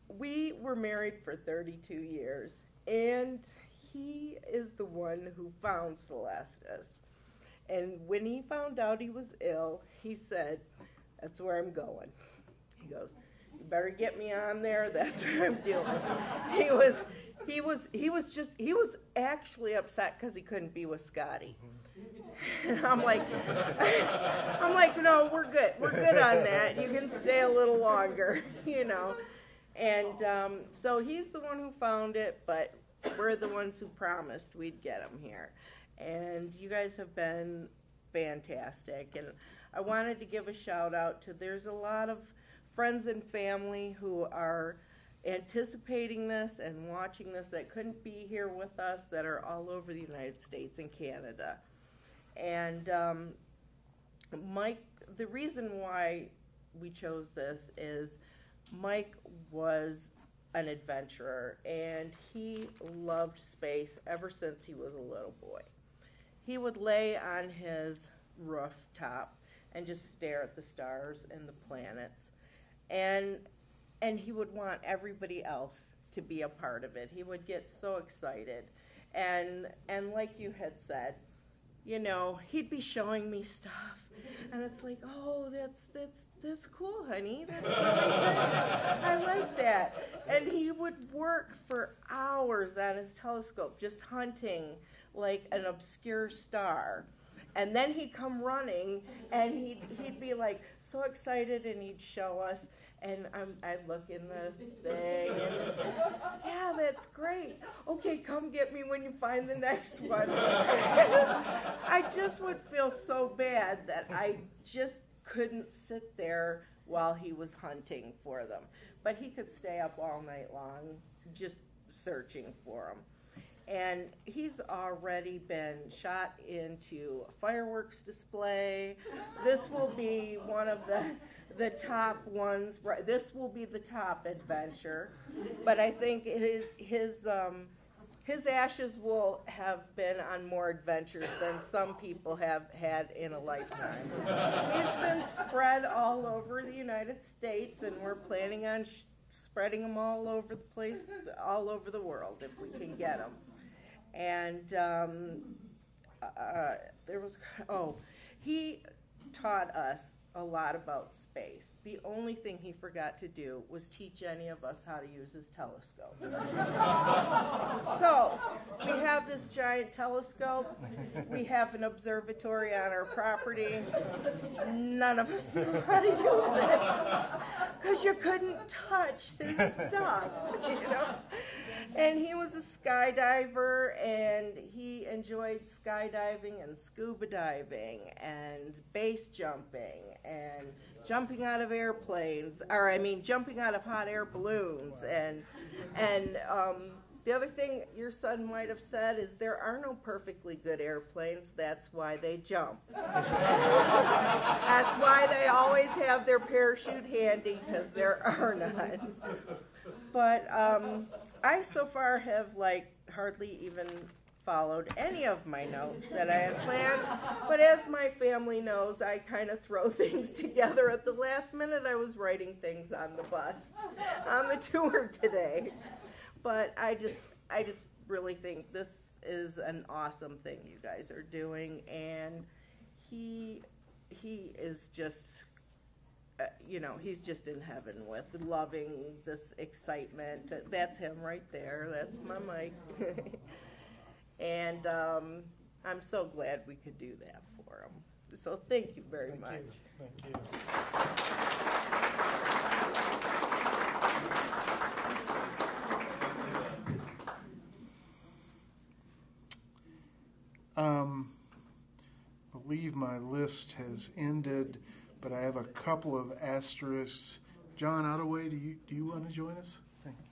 We were married for 32 years, and he is the one who found Celestis. And when he found out he was ill, he said, that's where I'm going. He goes, you better get me on there, that's what I'm doing. He was actually upset because he couldn't be with Scotty. And I'm like, no, we're good on that. You can stay a little longer, you know. And so he's the one who found it, but we're the ones who promised we'd get him here. And you guys have been fantastic. And I wanted to give a shout out to, there's a lot of friends and family who are anticipating this and watching this that couldn't be here with us, that are all over the United States and Canada. And Mike, the reason why we chose this is Mike was an adventurer, and he loved space ever since he was a little boy. He would lay on his rooftop and just stare at the stars and the planets, and he would want everybody else to be a part of it. He would get so excited, and like you had said, you know, he'd be showing me stuff, and it's like, oh, that's cool, honey. That's really good. I like that. And he would work for hours on his telescope just hunting like an obscure star. And then he'd come running, and he'd be like so excited, and he'd show us. And I'd look in the thing and say, yeah, that's great. Okay, come get me when you find the next one. I just would feel so bad that I just couldn't sit there while he was hunting for them. But he could stay up all night long just searching for them. And he's already been shot into a fireworks display. This will be one of the top ones. This will be the top adventure. But I think his ashes will have been on more adventures than some people have had in a lifetime. He's been spread all over the United States, and we're planning on spreading them all over the place, all over the world, if we can get them. And he taught us a lot about space. The only thing he forgot to do was teach any of us how to use his telescope. So, we have this giant telescope. We have an observatory on our property. None of us knew how to use it because you couldn't touch his stuff, you know. And he was a skydiver, and he enjoyed skydiving and scuba diving and base jumping and jumping out of airplanes, jumping out of hot air balloons. And the other thing your son might have said is there are no perfectly good airplanes. That's why they jump. That's why they always have their parachute handy, because there are none. But I so far have hardly even followed any of my notes that I had planned. But as my family knows, I kind of throw things together at the last minute. I was writing things on the bus on the tour today. But I just really think this is an awesome thing you guys are doing, and he is just, he's just in heaven with loving this excitement. That's him right there. That's my Mike. And I'm so glad we could do that for him. So thank you very much. Thank you. I believe my list has ended, but I have a couple of asterisks. John Ottaway, do you want to join us? Thank you.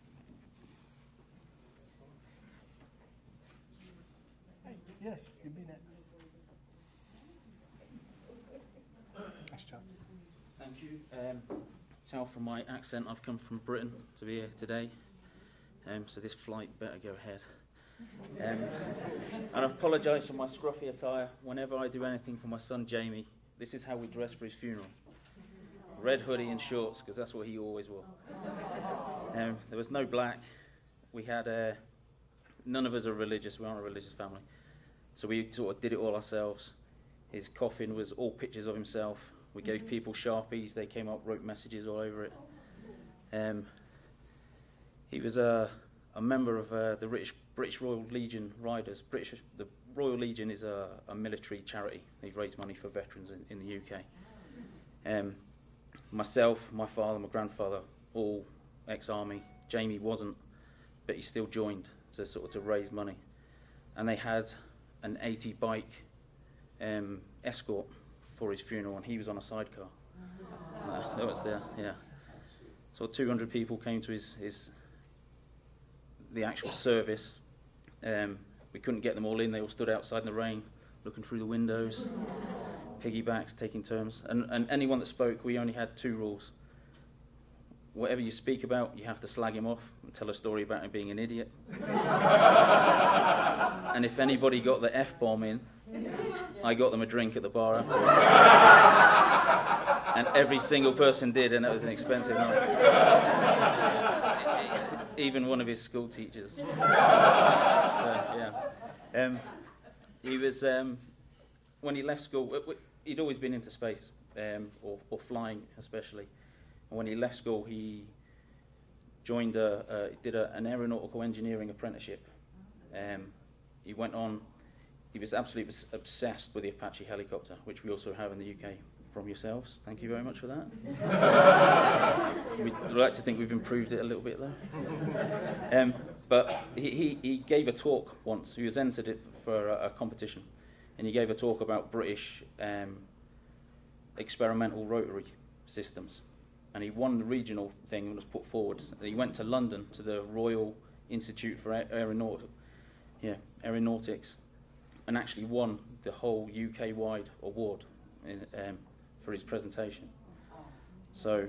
Hey, yes, you'd be next. Thanks, John. Thank you. Tell from my accent I've come from Britain to be here today, so this flight better go ahead. And I apologise for my scruffy attire. Whenever I do anything for my son Jamie, this is how we dress for his funeral. Red hoodie and shorts, because that's what he always wore. There was no black. We had, none of us are religious. We aren't a religious family. So we sort of did it all ourselves. His coffin was all pictures of himself. We gave people Sharpies. They came up, wrote messages all over it. He was a member of the British Royal Legion Riders. The Royal Legion is a military charity. They raise money for veterans in the UK. Myself, my father, my grandfather, all ex-army. Jamie wasn't, but he still joined to raise money. And they had an 80 bike escort for his funeral, and he was on a sidecar. That was there, yeah. So 200 people came to the actual service. We couldn't get them all in. They all stood outside in the rain, looking through the windows, piggybacks, taking turns. And anyone that spoke, we only had 2 rules. Whatever you speak about, you have to slag him off and tell a story about him being an idiot. And if anybody got the F-bomb in, I got them a drink at the bar afterwards. And every single person did, and it was an expensive night. Even one of his school teachers. So, yeah. He was, when he left school, he'd always been into space, or flying especially. And when he left school, he joined did an aeronautical engineering apprenticeship. He went on, he was absolutely obsessed with the Apache helicopter, which we also have in the UK from yourselves. Thank you very much for that. We'd like to think we've improved it a little bit though. But he gave a talk once. He was entered it for a competition, and he gave a talk about British experimental rotary systems. And he won the regional thing and was put forward. And he went to London to the Royal Institute for Aeronautics, and actually won the whole UK-wide award for his presentation. So,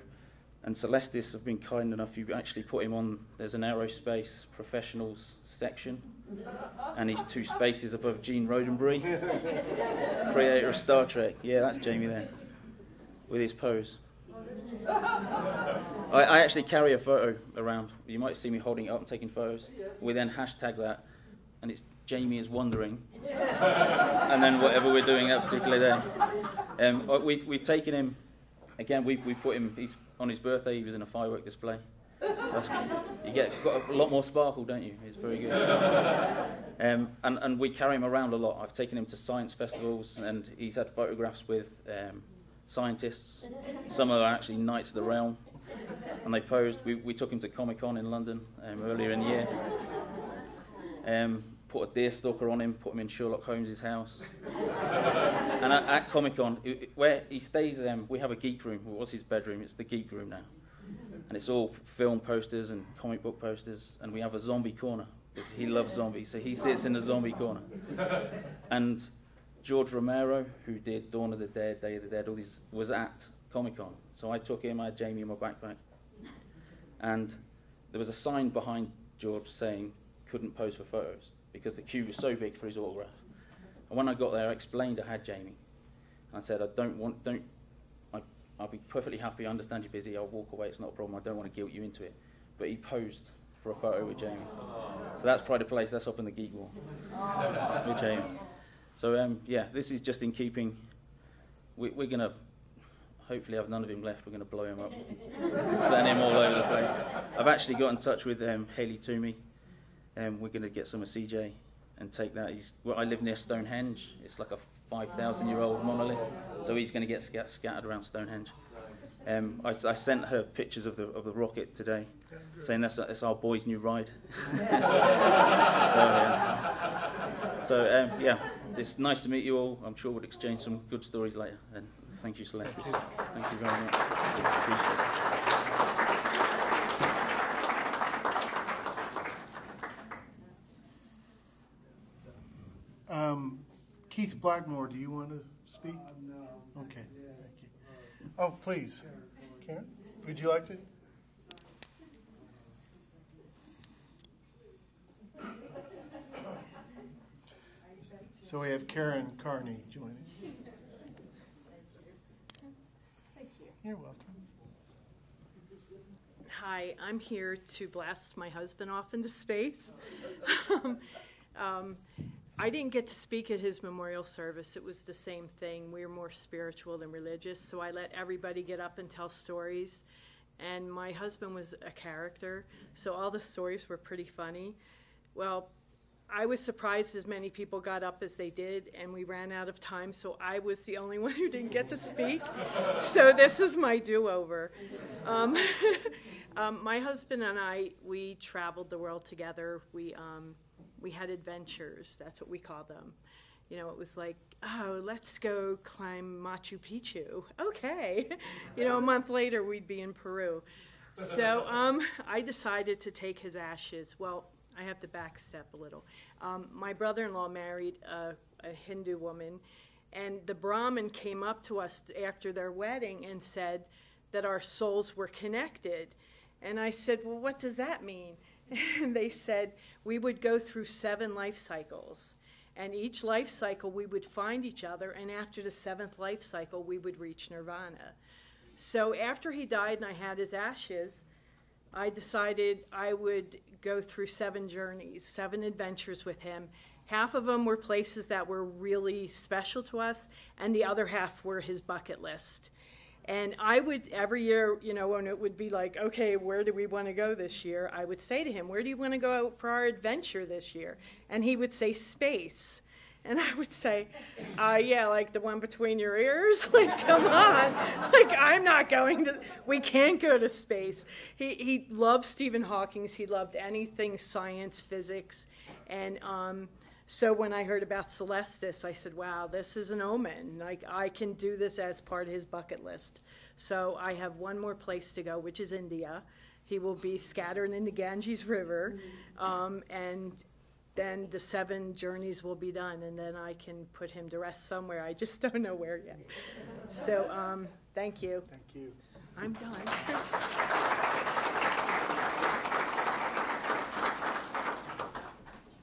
and Celestis have been kind enough, you actually put him on, there's an aerospace professionals section, and he's 2 spaces above Gene Roddenberry, creator of Star Trek. Yeah, that's Jamie there, with his pose. I actually carry a photo around. You might see me holding it up and taking photos. We then hashtag that, and it's Jamie is wondering, and then whatever we're doing that particular day. We've taken him, again, we put him, he's on his birthday, he was in a firework display. You got a lot more sparkle, don't you? It's very good. And we carry him around a lot. I've taken him to science festivals, and he's had photographs with scientists. Some are actually Knights of the Realm, and they posed. We took him to Comic-Con in London earlier in the year. Put a deer stalker on him, put him in Sherlock Holmes' house. And at Comic-Con, where he stays, we have a geek room. What was his bedroom? It's the geek room now. And it's all film posters and comic book posters, and we have a zombie corner, because he loves zombies, so he sits in the zombie corner. And George Romero, who did Dawn of the Dead, Day of the Dead, all these, was at Comic-Con. So I took him, I had Jamie in my backpack. And there was a sign behind George saying, couldn't pose for photos, because the queue was so big for his autograph. And when I got there, I explained I had Jamie. And I said, I'll be perfectly happy, I understand you're busy, I'll walk away, it's not a problem, I don't want to guilt you into it. But he posed for a photo with Jamie. So that's Pride of Place, that's up in the geek wall with Jamie. So yeah, this is just in keeping. We're going to hopefully have none of him left. We're going to blow him up, send him all over the place. I've actually got in touch with Haley Toomey, and we're going to get some of CJ and take that. I live near Stonehenge. It's like a 5,000-year-old monolith, so he's going to get scattered around Stonehenge. I sent her pictures of the rocket today, saying that's our boy's new ride. So yeah, it's nice to meet you all. I'm sure we'll exchange some good stories later. And thank you, Celestis. Thank you very much. Appreciate it. Keith Blackmore, do you want to speak? No. Okay, thank you. Oh, please. Karen, would you like to? So we have Karen Carney joining us. Thank you. You're welcome. Hi, I'm here to blast my husband off into space. I didn't get to speak at his memorial service. It was the same thing. We were more spiritual than religious, so I let everybody get up and tell stories. And my husband was a character, so all the stories were pretty funny. Well, I was surprised as many people got up as they did, and we ran out of time, so I was the only one who didn't get to speak. So this is my do-over. My husband and I, we traveled the world together. We had adventures, that's what we call them. You know, it was like, oh, let's go climb Machu Picchu. Okay. You know, a month later, we'd be in Peru. So I decided to take his ashes. Well, I have to backstep a little. My brother-in-law married a Hindu woman, and the Brahmin came up to us after their wedding and said that our souls were connected. And I said, well, what does that mean? And they said we would go through 7 life cycles. And each life cycle, we would find each other, and after the 7th life cycle, we would reach nirvana. So after he died and I had his ashes, I decided I would go through 7 journeys, 7 adventures with him. Half of them were places that were really special to us, and the other half were his bucket list. And I would, every year, you know, when it would be like, okay, where do we want to go this year? I would say to him, where do you want to go for our adventure this year? And he would say, space. And I would say, yeah, like the one between your ears? Like, come on. Like, I'm not going to, we can't go to space. He loved Stephen Hawking. He loved anything science, physics. And so when I heard about Celestis, I said, wow, this is an omen. Like, I can do this as part of his bucket list. So I have one more place to go, which is India. He will be scattered in the Ganges River. And then the 7 journeys will be done, and then I can put him to rest somewhere. I just don't know where yet. So thank you. Thank you. I'm done.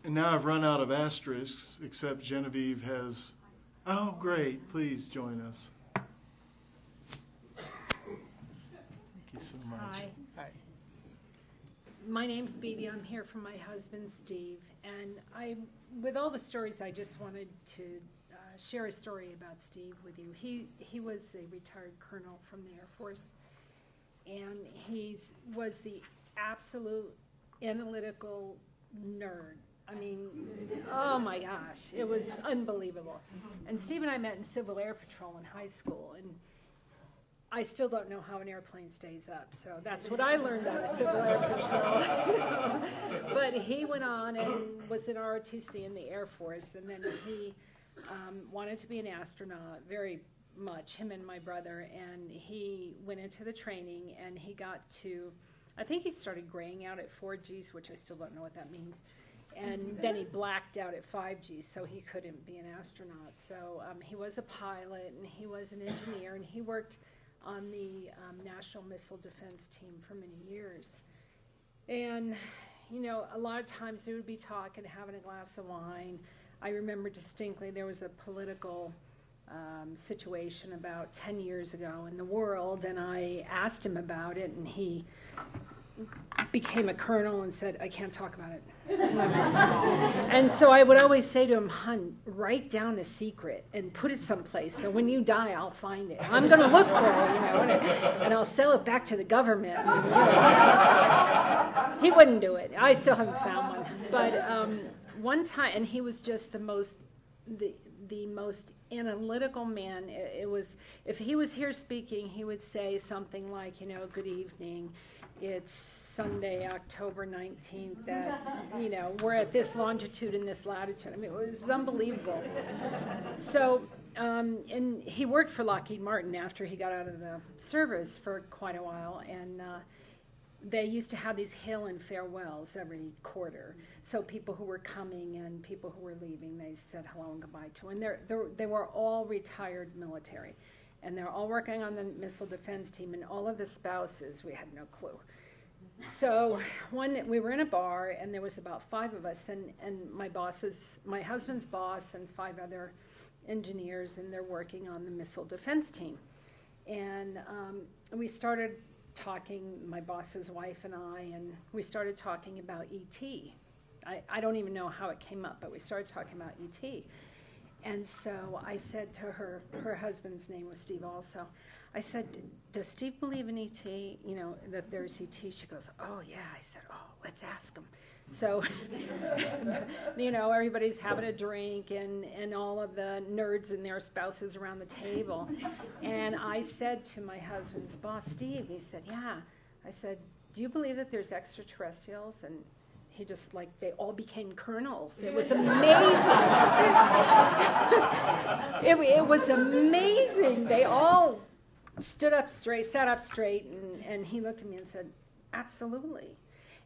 And now I've run out of asterisks, except Genevieve has. Oh, great. Please join us. Thank you so much. Hi. Hi. My name's Phoebe. I'm here for my husband, Steve. And with all the stories, I just wanted to share a story about Steve with you. He was a retired colonel from the Air Force, and he was the absolute analytical nerd. I mean, oh my gosh, it was unbelievable. And Steve and I met in Civil Air Patrol in high school, and I still don't know how an airplane stays up, so that's what I learned out of Civil Air Patrol. But he went on and was in ROTC in the Air Force, and then he wanted to be an astronaut very much, him and my brother, and he went into the training, and he got to, I think he started graying out at 4Gs, which I still don't know what that means. And then he blacked out at 5G, so he couldn't be an astronaut. So he was a pilot, and he was an engineer, and he worked on the National Missile Defense Team for many years. And, you know, a lot of times we would be talking, having a glass of wine. I remember distinctly there was a political situation about 10 years ago in the world, and I asked him about it, and he became a colonel and said, I can't talk about it. And so I would always say to him, hun, write down a secret and put it someplace, so when you die, I'll find it. I'm going to look for it, you know, and I'll sell it back to the government. And, you know. He wouldn't do it. I still haven't found one. But one time, and he was just the most analytical man. It was, if he was here speaking, he would say something like, you know, good evening. It's Sunday, October 19th, that, you know, we're at this longitude and this latitude. I mean, it was unbelievable. So, and he worked for Lockheed Martin after he got out of the service for quite a while, and they used to have these hail and farewells every quarter. So people who were coming and people who were leaving, they said hello and goodbye to. And they were all retired military. And they're all working on the missile defense team, and all of the spouses, we had no clue. So we were in a bar, and there was about 5 of us, and my husband's boss and 5 other engineers, and they're working on the missile defense team. And we started talking, my boss's wife and we started talking about E.T. I don't even know how it came up, but we started talking about E.T. And so I said to her husband's name was Steve also, I said, does Steve believe in E.T., you know, that there's E.T.? She goes, oh yeah. I said, oh, let's ask him. So, you know, everybody's having a drink and all of the nerds and their spouses around the table. And I said to my husband's boss, Steve, he said, yeah. I said, do you believe that there's extraterrestrials? And he just, like, they all became colonels. It was amazing. It was amazing. They all sat up straight, and he looked at me and said, absolutely.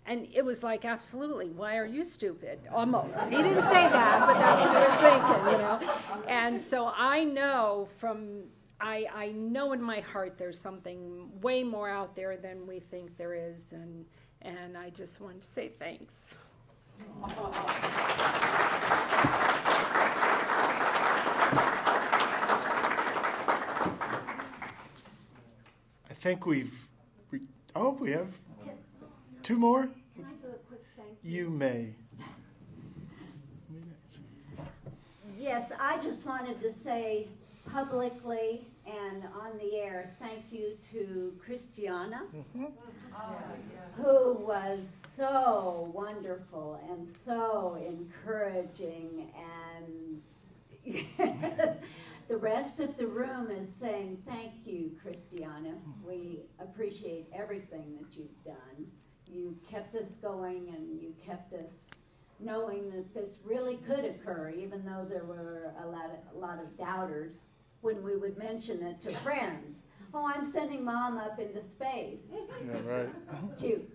And it was like, absolutely, why are you stupid? Almost. He didn't say that, but that's what he was thinking, you know. And so I know I know in my heart there's something way more out there than we think there is, and I just wanted to say thanks. I think we have two more? Can I do a quick thank you? You may. Yes, I just wanted to say publicly and on the air, thank you to Christiana, who was so wonderful and so encouraging, and the rest of the room is saying thank you, Christiana. We appreciate everything that you've done. You kept us going, and you kept us knowing that this really could occur, even though there were a lot of doubters when we would mention it to friends. Oh, I'm sending Mom up into space. Yeah, right. Cute.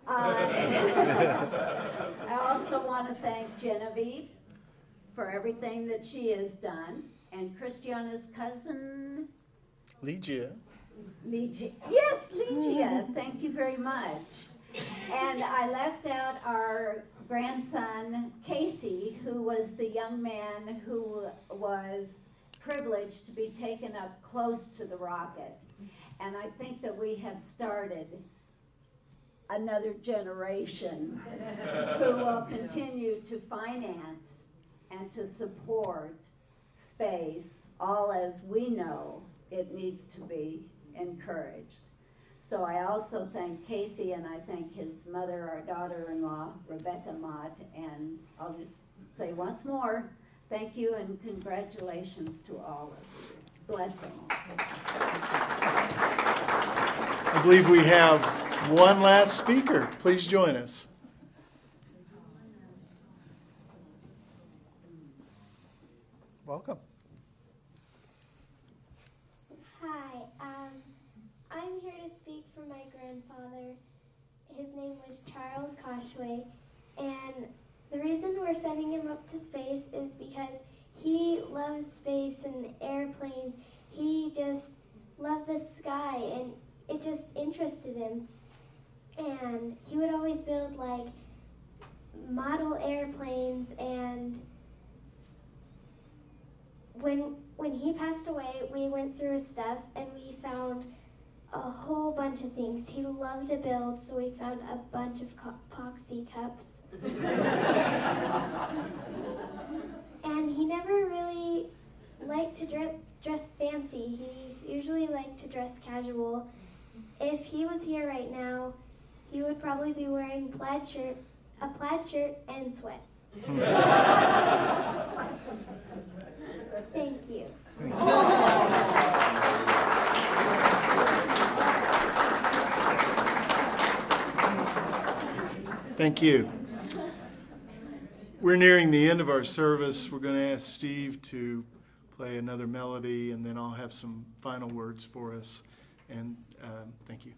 I also want to thank Genevieve for everything that she has done, and Christiana's cousin, Ligia. Yes, Ligia. Thank you very much. And I left out our grandson, Casey, who was the young man who was privileged to be taken up close to the rocket. And I think that we have started another generation who will continue to finance and to support space, all as we know it needs to be encouraged. So I also thank Casey, and I thank his mother, our daughter-in-law, Rebecca Mott, and I'll just say once more, thank you and congratulations to all of you. Bless them all. I believe we have one last speaker. Please join us. Welcome. Hi, I'm here to speak for my grandfather. His name was Charles Koshway, and the reason we're sending him up to space is because he loves space and airplanes. He just loved the sky, and it just interested him. And he would always build like model airplanes, and when he passed away, we went through his stuff and we found a whole bunch of things. He loved to build, so we found a bunch of epoxy cups. And he never really liked to dress fancy. He usually liked to dress casual. If he was here right now, he would probably be wearing a plaid shirt and sweats. Thank you. Thank you. We're nearing the end of our service. We're going to ask Steve to play another melody, and then I'll have some final words for us. And thank you.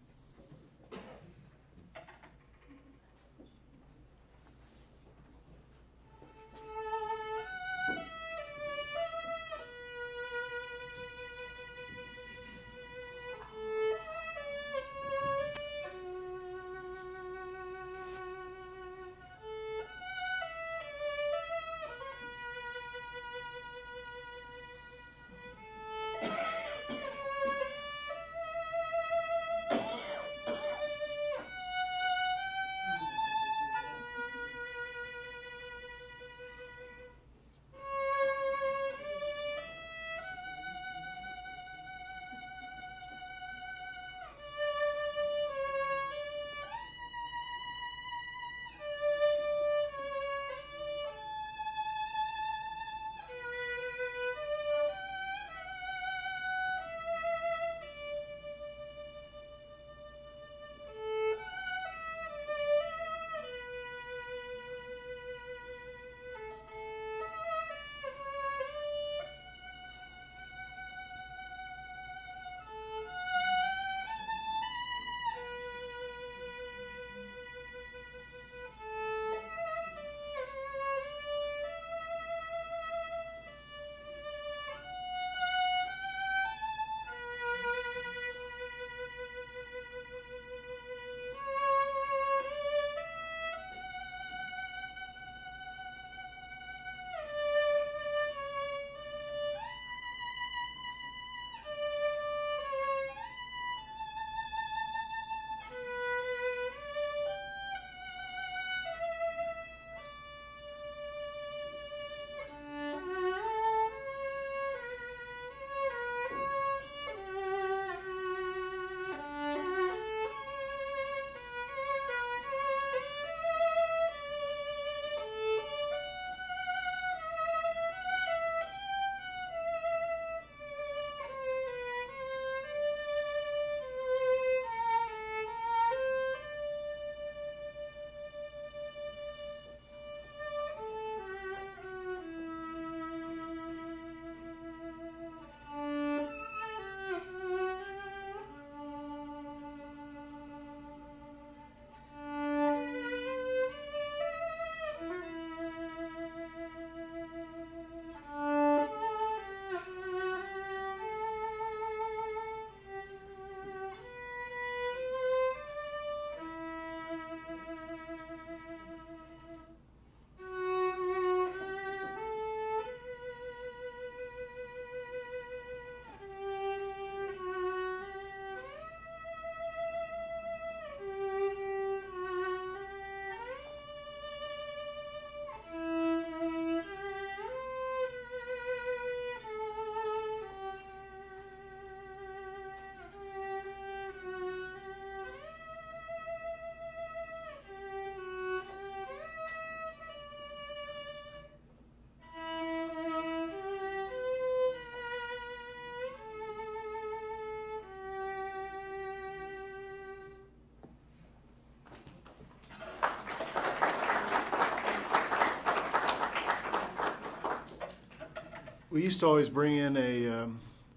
we used to always bring in a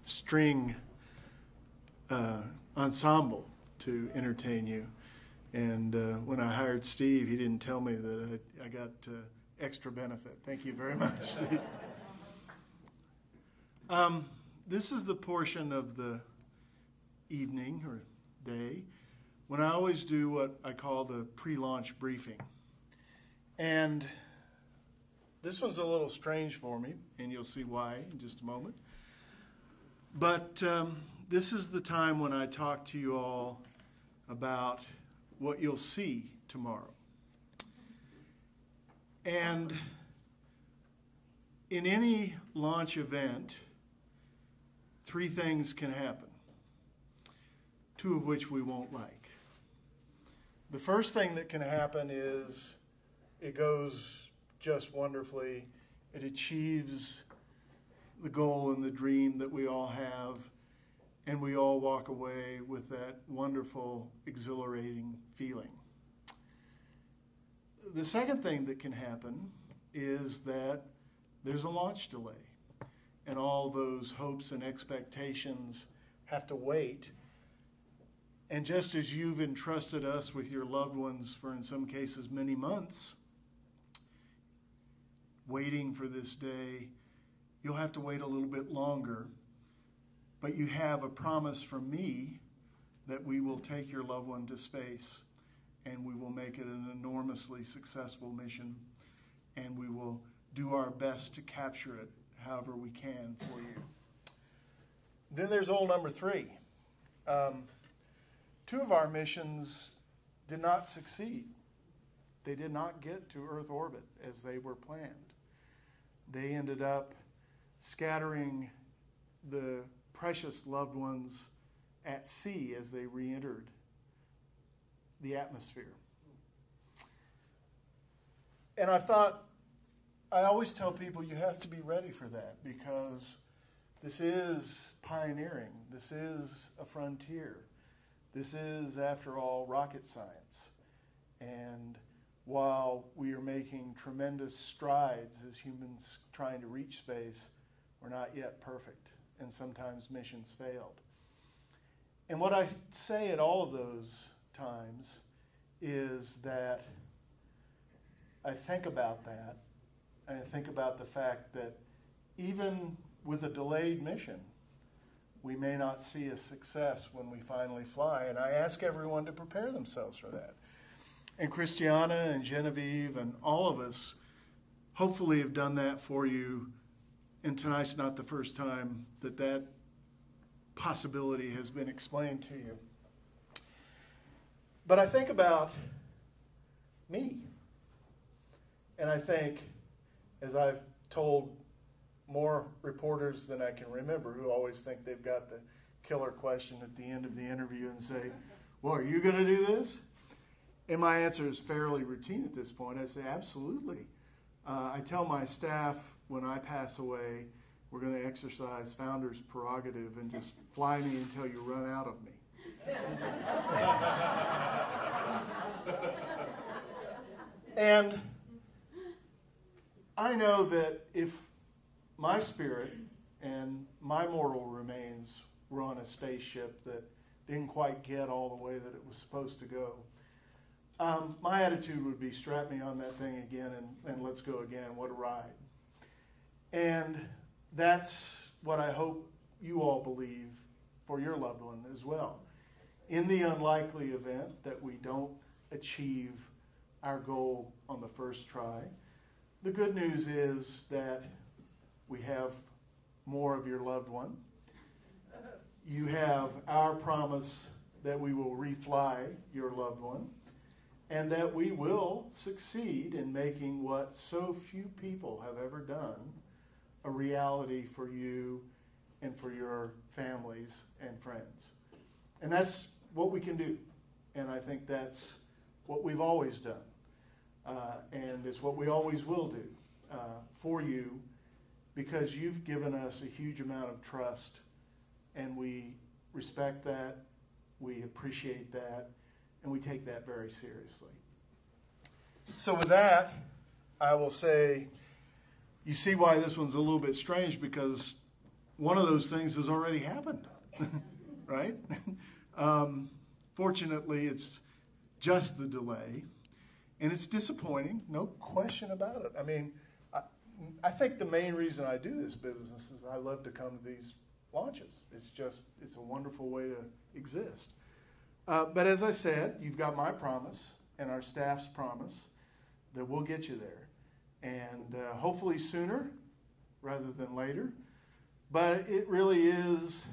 string ensemble to entertain you. And when I hired Steve, he didn't tell me that I got extra benefit. Thank you very much, Steve. This is the portion of the evening or day when I always do what I call the pre-launch briefing. And this one's a little strange for me, and you'll see why in just a moment. But this is the time when I talk to you all about what you'll see tomorrow. And in any launch event, 3 things can happen, 2 of which we won't like. The first thing that can happen is it goes just wonderfully. It achieves the goal and the dream that we all have, and we all walk away with that wonderful, exhilarating feeling. The second thing that can happen is that there's a launch delay, and all those hopes and expectations have to wait. And just as you've entrusted us with your loved ones for, in some cases, many months, waiting for this day, you'll have to wait a little bit longer. But you have a promise from me that we will take your loved one to space, and we will make it an enormously successful mission, and we will do our best to capture it however we can for you. Then there's old number 3. 2 of our missions did not succeed. They did not get to Earth orbit as they were planned. They ended up scattering the precious loved ones at sea as they re-entered the atmosphere. And I always tell people you have to be ready for that, because this is pioneering. This is a frontier. This is, after all, rocket science. And while we are making tremendous strides as humans trying to reach space, we're not yet perfect, and sometimes missions failed. And what I say at all of those times is that I think about that, and I think about the fact that even with a delayed mission, we may not see a success when we finally fly. And I ask everyone to prepare themselves for that. And Christiana and Genevieve and all of us hopefully have done that for you. And tonight's not the first time that that possibility has been explained to you. But I think about me. And I think, as I've told more reporters than I can remember who always think they've got the killer question at the end of the interview and say, well, are you going to do this? And my answer is fairly routine at this point. I say, absolutely. I tell my staff when I pass away, we're going to exercise founder's prerogative and just fly me until you run out of me. And I know that if my spirit and my mortal remains were on a spaceship that didn't quite get all the way that it was supposed to go, my attitude would be strap me on that thing again and let's go again. What a ride. And that's what I hope you all believe for your loved one as well. In the unlikely event that we don't achieve our goal on the first try, the good news is that we have more of your loved one. You have our promise that we will refly your loved one, and that we will succeed in making what so few people have ever done a reality for you and for your families and friends. And that's what we can do. And I think that's what we've always done. And it's what we always will do for you, because you've given us a huge amount of trust, and we respect that, we appreciate that, and we take that very seriously. So with that, I will say you see why this one's a little bit strange, because one of those things has already happened, right? Fortunately, it's just the delay, and it's disappointing, no question about it. I mean, I think the main reason I do this business is I love to come to these launches. It's a wonderful way to exist. But as I said, you've got my promise and our staff's promise that we'll get you there. And hopefully sooner rather than later. But it really is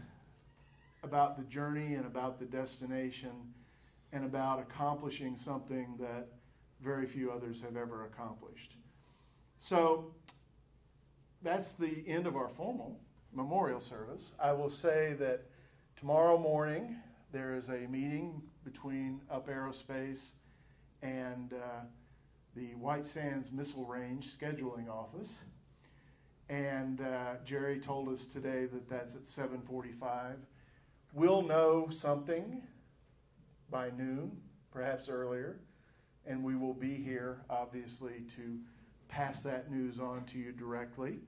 about the journey and about the destination and about accomplishing something that very few others have ever accomplished. So that's the end of our formal memorial service. I will say that tomorrow morning there is a meeting between Up Aerospace and the White Sands Missile Range scheduling office. And Jerry told us today that that's at 7:45. We'll know something by noon, perhaps earlier, and we will be here, obviously, to pass that news on to you directly.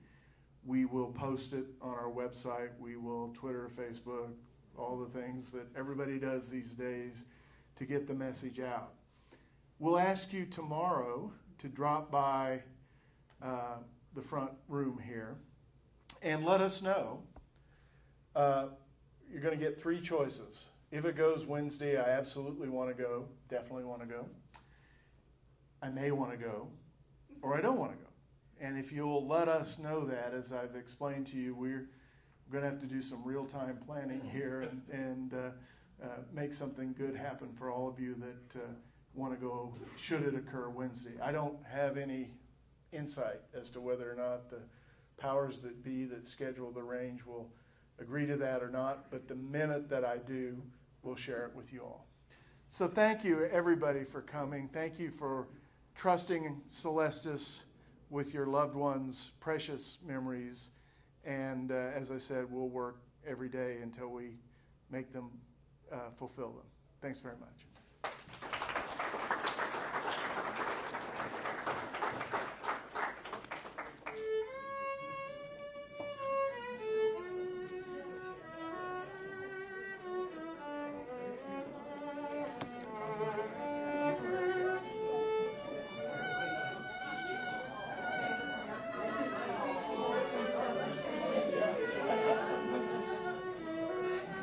We will post it on our website. We will Twitter, Facebook, all the things that everybody does these days to get the message out. We'll ask you tomorrow to drop by the front room here and let us know. You're going to get 3 choices. If it goes Wednesday, I absolutely want to go, definitely want to go. I may want to go, or I don't want to go. And if you'll let us know that, as I've explained to you, we're going to have to do some real-time planning here and make something good happen for all of you that want to go, should it occur Wednesday. I don't have any insight as to whether or not the powers that be that schedule the range will agree to that or not, but the minute that I do, we'll share it with you all. So thank you, everybody, for coming. Thank you for trusting Celestis with your loved ones' precious memories. And as I said, we'll work every day until we make them fulfill them. Thanks very much.